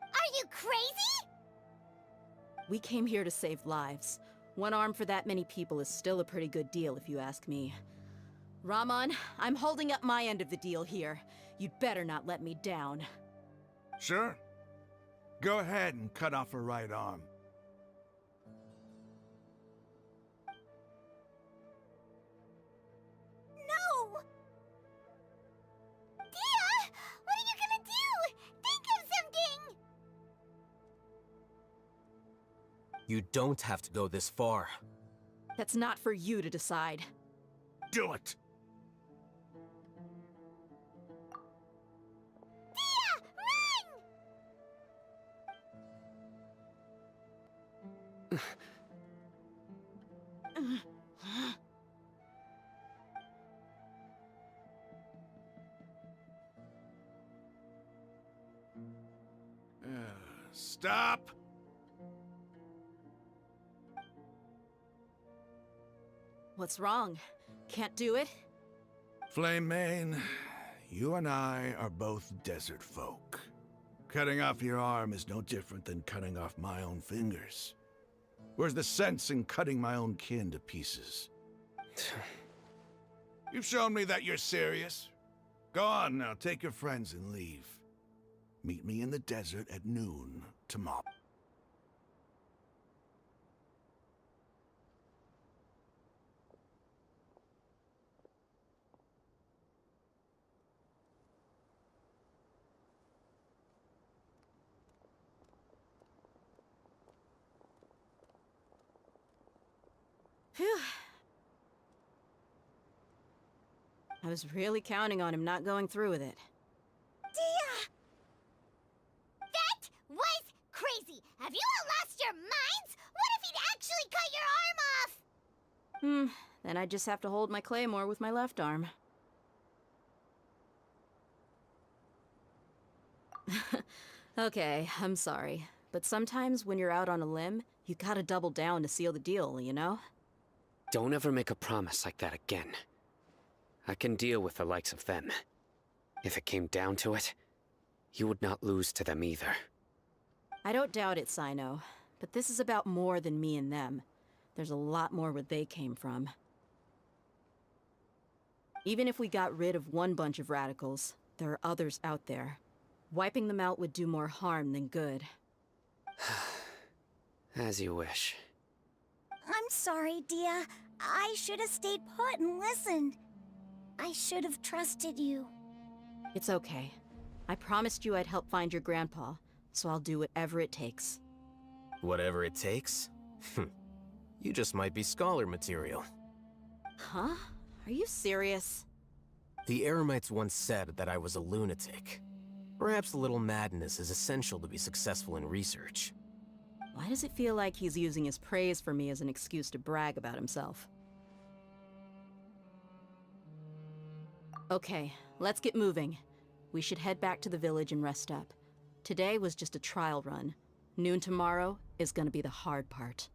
Are you crazy? We came here to save lives. One arm for that many people is still a pretty good deal, if you ask me. Raman, I'm holding up my end of the deal here. You'd better not let me down. Sure. Go ahead and cut off her right arm. No! Dia! What are you gonna do? Think of You don't have to go this far. That's not for you to decide. Do it! Stop! What's wrong? Can't do it? Flame Mane, you and I are both desert folk. Cutting off your arm is no different than cutting off my own fingers. Where's the sense in cutting my own kin to pieces? You've shown me that you're serious. Go on now, take your friends and leave. Meet me in the desert at noon tomorrow. Phew. I was really counting on him not going through with it. Dia! That was crazy! Have you all lost your minds? What if he'd actually cut your arm off? Then I'd just have to hold my claymore with my left arm. Okay, I'm sorry. But sometimes when you're out on a limb, you gotta double down to seal the deal, you know? Don't ever make a promise like that again. I can deal with the likes of them. If it came down to it, you would not lose to them either. I don't doubt it, Sino. But this is about more than me and them. There's a lot more where they came from. Even if we got rid of one bunch of radicals, there are others out there. Wiping them out would do more harm than good. As you wish. I'm sorry, Dia. I should have stayed put and listened. I should have trusted you. It's okay. I promised you I'd help find your grandpa, so I'll do whatever it takes. Whatever it takes? You just might be scholar material. Huh? Are you serious? The Eremites once said that I was a lunatic. Perhaps a little madness is essential to be successful in research. Why does it feel like he's using his praise for me as an excuse to brag about himself? Okay, let's get moving. We should head back to the village and rest up. Today was just a trial run. Noon tomorrow is gonna be the hard part.